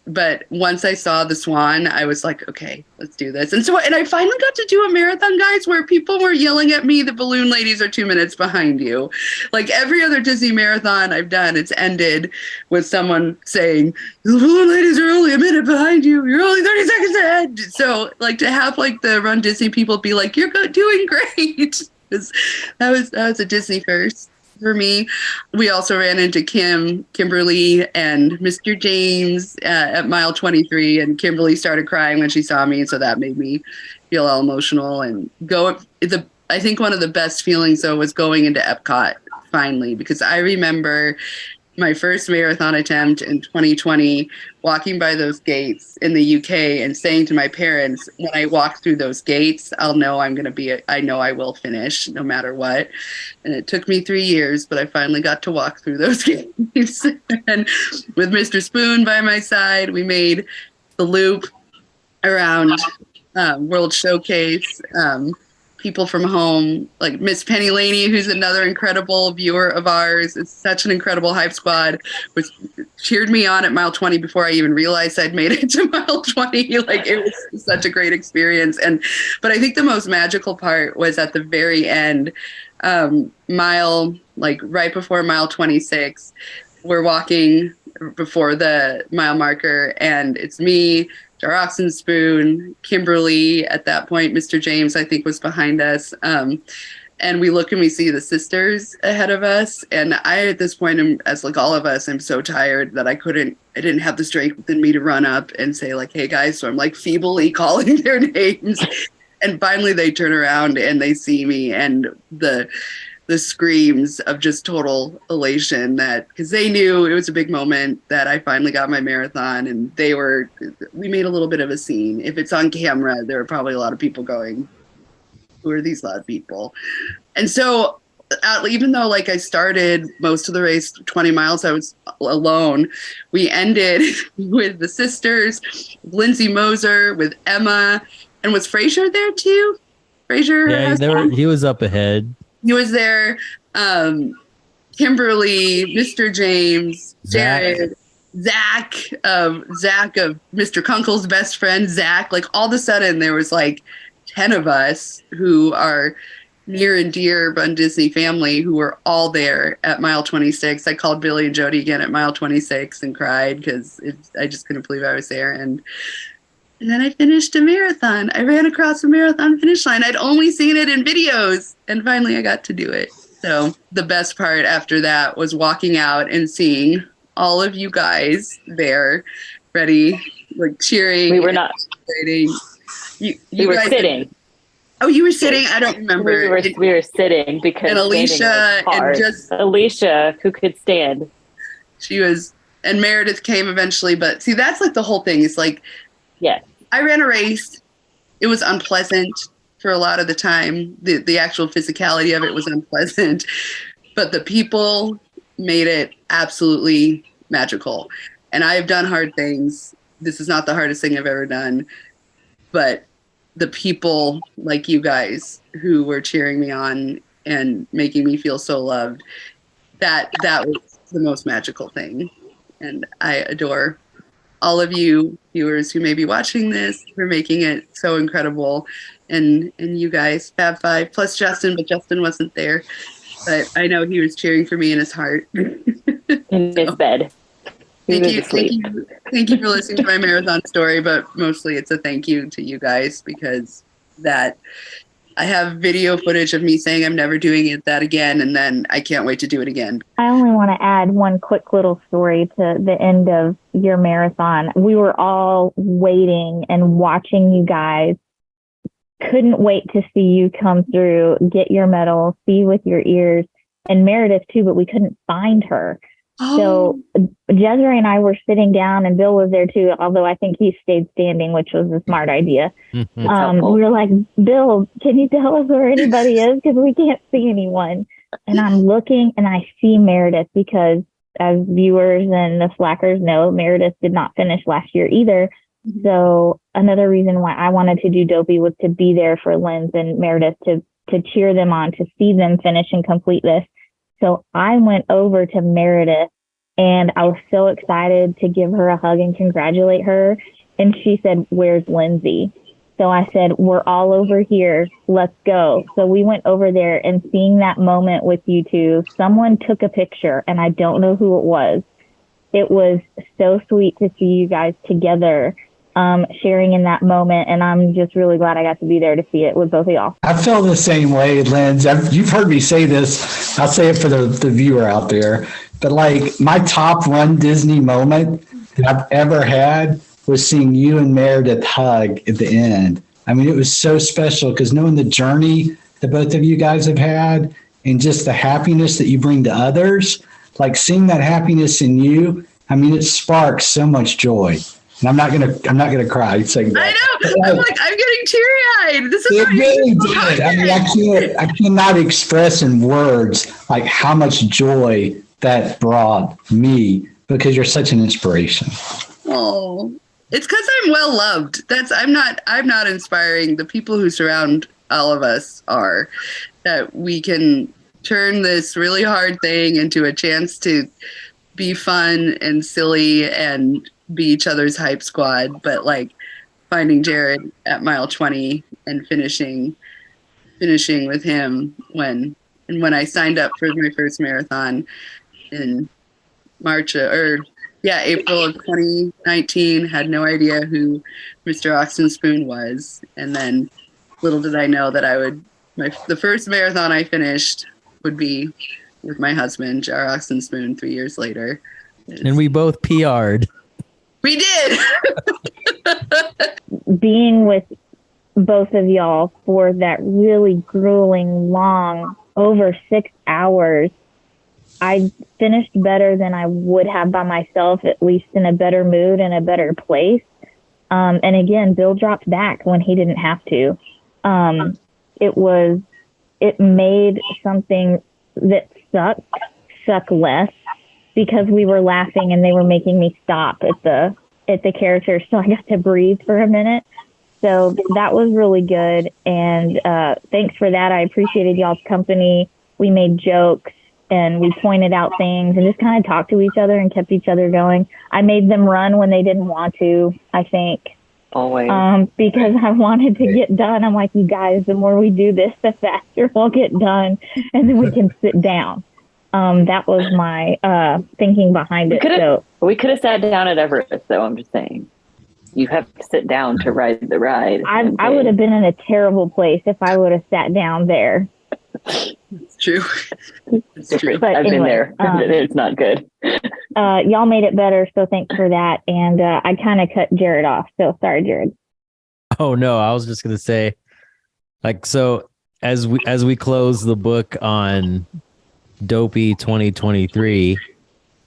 But once I saw the swan, I was like, okay, let's do this. And I finally got to do a marathon, guys, where people were yelling at me, the balloon ladies are 2 minutes behind you. Like every other Disney marathon I've done, it's ended with someone saying, the balloon ladies are only a minute behind you. You're only 30 seconds ahead. So like to have like the Run Disney people be like, you're doing great. That was a Disney first. For me, we also ran into Kimberly and Mr. James at mile 23, and Kimberly started crying when she saw me, so that made me feel all emotional. And I think one of the best feelings though was going into Epcot finally, because I remember my first marathon attempt in 2020, walking by those gates in the UK and saying to my parents, when I walk through those gates, I know I will finish no matter what. And it took me 3 years, but I finally got to walk through those gates. And with Mr. Spoon by my side, we made the loop around World Showcase. People from home, like Miss Penny Laney, who's another incredible viewer of ours. It's such an incredible Hype Squad, which cheered me on at mile 20 before I even realized I'd made it to mile 20. Like it was such a great experience. But I think the most magical part was at the very end, right before mile 26, we're walking before the mile marker, and it's me, Jarox and Spoon, Kimberly, at that point, Mr. James, I think, was behind us. And we look and we see the sisters ahead of us. And I, at this point, as like all of us, I'm so tired that I didn't have the strength within me to run up and say like, hey guys, so I'm like feebly calling their names. And finally they turn around and they see me, and the screams of just total elation, because they knew it was a big moment that I finally got my marathon, and we made a little bit of a scene. If it's on camera, there are probably a lot of people going, who are these loud people? And so even though like I started most of the race, 20 miles, I was alone, we ended with the sisters, Lindsay Moser, with Emma, and was Fraser there too? Fraser? Yeah, he was up ahead. He was there. Kimberly, Mr. James, Jared, Zach of Mr. Kunkel's best friend, Zach. Like all of a sudden there was like 10 of us who are near and dear Run Disney family who were all there at mile 26. I called Billy and Jody again at mile 26 and cried because I just couldn't believe I was there. And then I finished a marathon. I ran across the marathon finish line. I'd only seen it in videos, and finally I got to do it. So the best part after that was walking out and seeing all of you guys there, ready, like cheering. We were not. You were guys sitting. Oh, you were sitting? I don't remember. We were sitting because and Alicia Alicia, who could stand. She was, and Meredith came eventually. But see, that's like the whole thing. It's like, yes. I ran a race. It was unpleasant for a lot of the time. The actual physicality of it was unpleasant, but the people made it absolutely magical. And I have done hard things. This is not the hardest thing I've ever done, but the people like you guys who were cheering me on and making me feel so loved, that was the most magical thing. And I adore all of you viewers who may be watching this for making it so incredible. And you guys, Fab Five, plus Justin, but Justin wasn't there. But I know he was cheering for me in his heart. In his bed. Thank you for listening to my marathon story, but mostly it's a thank you to you guys, because I have video footage of me saying I'm never doing that again, and then I can't wait to do it again. I only want to add one quick little story to the end of your marathon. We were all waiting and watching you guys. Couldn't wait to see you come through, get your medal, see with your ears, and Meredith too, but we couldn't find her. So Jezra and I were sitting down, and Bill was there too, although I think he stayed standing, which was a smart idea. We were like, Bill, can you tell us where anybody is? Because we can't see anyone. And I'm looking, and I see Meredith, because as viewers and the Slackers know, Meredith did not finish last year either. So another reason why I wanted to do Dopey was to be there for Linz and Meredith to cheer them on, to see them finish and complete this. So I went over to Meredith, and I was so excited to give her a hug and congratulate her. And she said, "Where's Lindsay?" So I said, "We're all over here. Let's go." So we went over there, and seeing that moment with you two, someone took a picture, and I don't know who it was. It was so sweet to see you guys together, sharing in that moment. And I'm just really glad I got to be there to see it with both of y'all. I feel the same way, Linz. You've heard me say this. I'll say it for the viewer out there. But like, my top Run Disney moment that I've ever had was seeing you and Meredith hug at the end. I mean, it was so special, because knowing the journey that both of you guys have had and just the happiness that you bring to others, like seeing that happiness in you, I mean, it sparks so much joy. And I'm not gonna cry. It's like, I know. I'm getting teary-eyed. This is it really did. I mean, I cannot express in words like how much joy that brought me, because you're such an inspiration. Oh, it's because I'm well loved. I'm not inspiring. The people who surround all of us are. That we can turn this really hard thing into a chance to be fun and silly and be each other's hype squad. But like finding Jared at mile 20 and finishing with him when I signed up for my first marathon in April of 2019, had no idea who Mr. Oxenspoon was. And then little did I know that the first marathon I finished would be with my husband, Jar Oxenspoon, 3 years later. And we both PR'd. We did. Being with both of y'all for that really grueling, long, over 6 hours, I finished better than I would have by myself, at least in a better mood and a better place. And again, Bill dropped back when he didn't have to. It made something that suck less, because we were laughing and they were making me stop at the characters. So I got to breathe for a minute. So that was really good. And thanks for that. I appreciated y'all's company. We made jokes and we pointed out things and just kind of talked to each other and kept each other going. I made them run when they didn't want to, I think. Always. Because I wanted to get done. I'm like, you guys, the more we do this, the faster we'll get done. And then we can sit down. That was my thinking behind it. We could have sat down at Everest, though. I'm just saying. You have to sit down to ride the ride. I would have been in a terrible place if I would have sat down there. It's true. It's true. But I've been there. It's not good. Y'all made it better, so thanks for that. And I kind of cut Jared off, so sorry, Jared. Oh no, I was just gonna say, like, so as we close the book on Dopey 2023,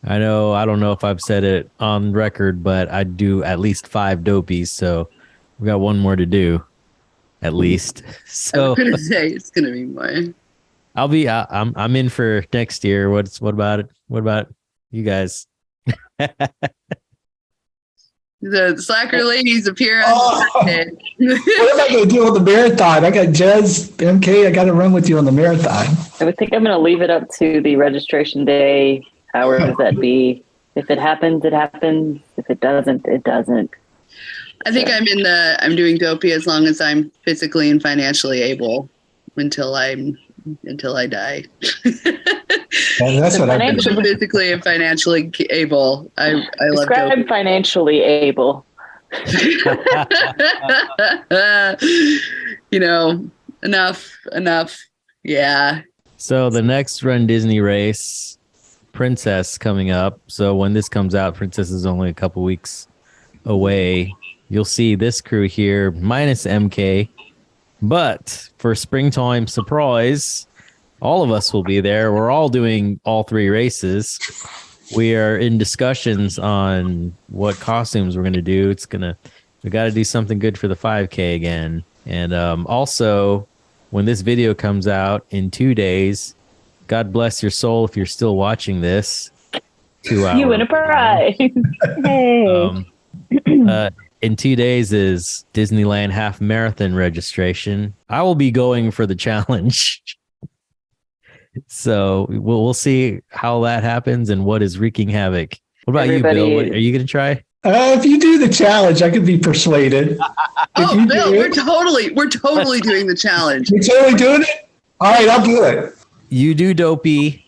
I don't know if I've said it on record, but I do at least 5 Dopies, so we got one more to do, at least. So I'm gonna say it's gonna be more. I'm in for next year. What about it? What about you guys? The Slacker ladies appear on What am I going to do on the marathon? I got Jez, MK. I got to run with you on the marathon. I would think I'm going to leave it up to the registration day. Hour does that be? If it happens, it happens. If it doesn't, it doesn't. I think I'm doing Dopey as long as I'm physically and financially able until I die. Well, that's what I'm physically and financially able. I love Describe Dopey. financially able. Enough. Yeah. So the next Run Disney race, Princess, coming up. So when this comes out, Princess is only a couple weeks away. You'll see this crew here minus MK. But for springtime surprise, all of us will be there. We're all doing all 3 races. we are in discussions on what costumes we're going to do. We got to do something good for the 5K again. And also, when this video comes out in 2 days, God bless your soul if you're still watching this. 2 hours. You win a prize. Hey. In 2 days is Disneyland half marathon registration. I will be going for the challenge. So we'll see how that happens and what is wreaking havoc. What about you, Bill? Are you going to try? If you do the challenge, I could be persuaded. Oh, Bill, we're totally doing the challenge. You're totally doing it? All right, I'll do it. You do Dopey.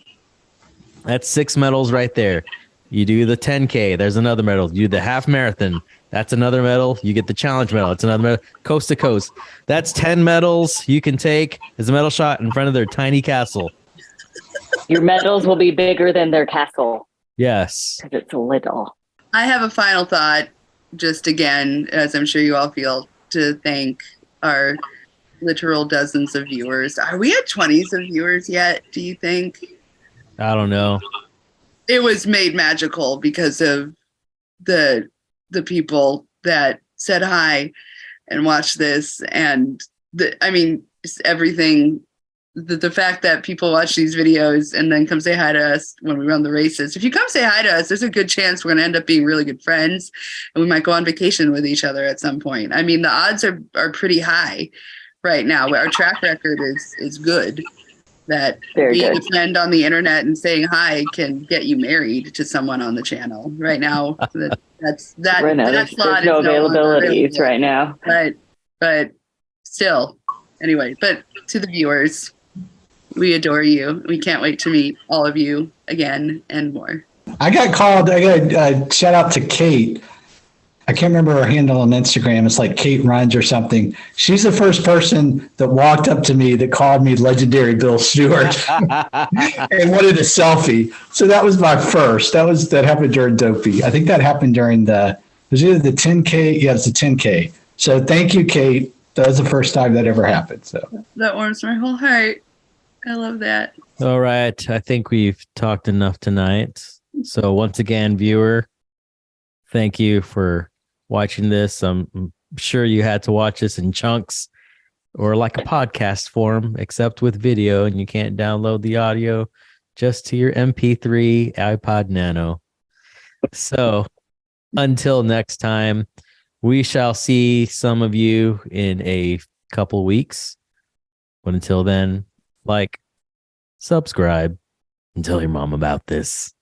That's 6 medals right there. You do the 10K. There's another medal. You do the half marathon. That's another medal. You get the challenge medal. It's another medal. Coast to coast. That's 10 medals you can take as a medal shot in front of their tiny castle. Your medals will be bigger than their castle. Yes. Because it's little. I have a final thought, just again, as I'm sure you all feel, to thank our literal dozens of viewers. Are we at 20s of viewers yet, do you think? I don't know. It was made magical because of the people that said hi and watched this. And everything, the fact that people watch these videos and then come say hi to us when we run the races. If you come say hi to us, there's a good chance we're going to end up being really good friends and we might go on vacation with each other at some point. I mean, the odds are pretty high right now. Our track record is good. That being a friend on the internet and saying hi can get you married to someone on the channel. Right now, that slot there's no is availabilities right now. But still, anyway. But to the viewers, we adore you. We can't wait to meet all of you again and more. I got a shout out to Kate. I can't remember her handle on Instagram. It's like Kate Runs or something. She's the first person that walked up to me that called me legendary Bill Stewart and wanted a selfie. So that was my first. That happened during Dopey. I think that happened during it was either the 10K. Yeah, it's the 10K. So thank you, Kate. That was the first time that ever happened. So that warms my whole heart. I love that. All right. I think we've talked enough tonight. So once again, viewer, thank you for watching this. I'm sure you had to watch this in chunks or like a podcast form, except with video, and you can't download the audio just to your MP3 iPod Nano. So until next time, we shall see some of you in a couple weeks. But until then, subscribe, and tell your mom about this.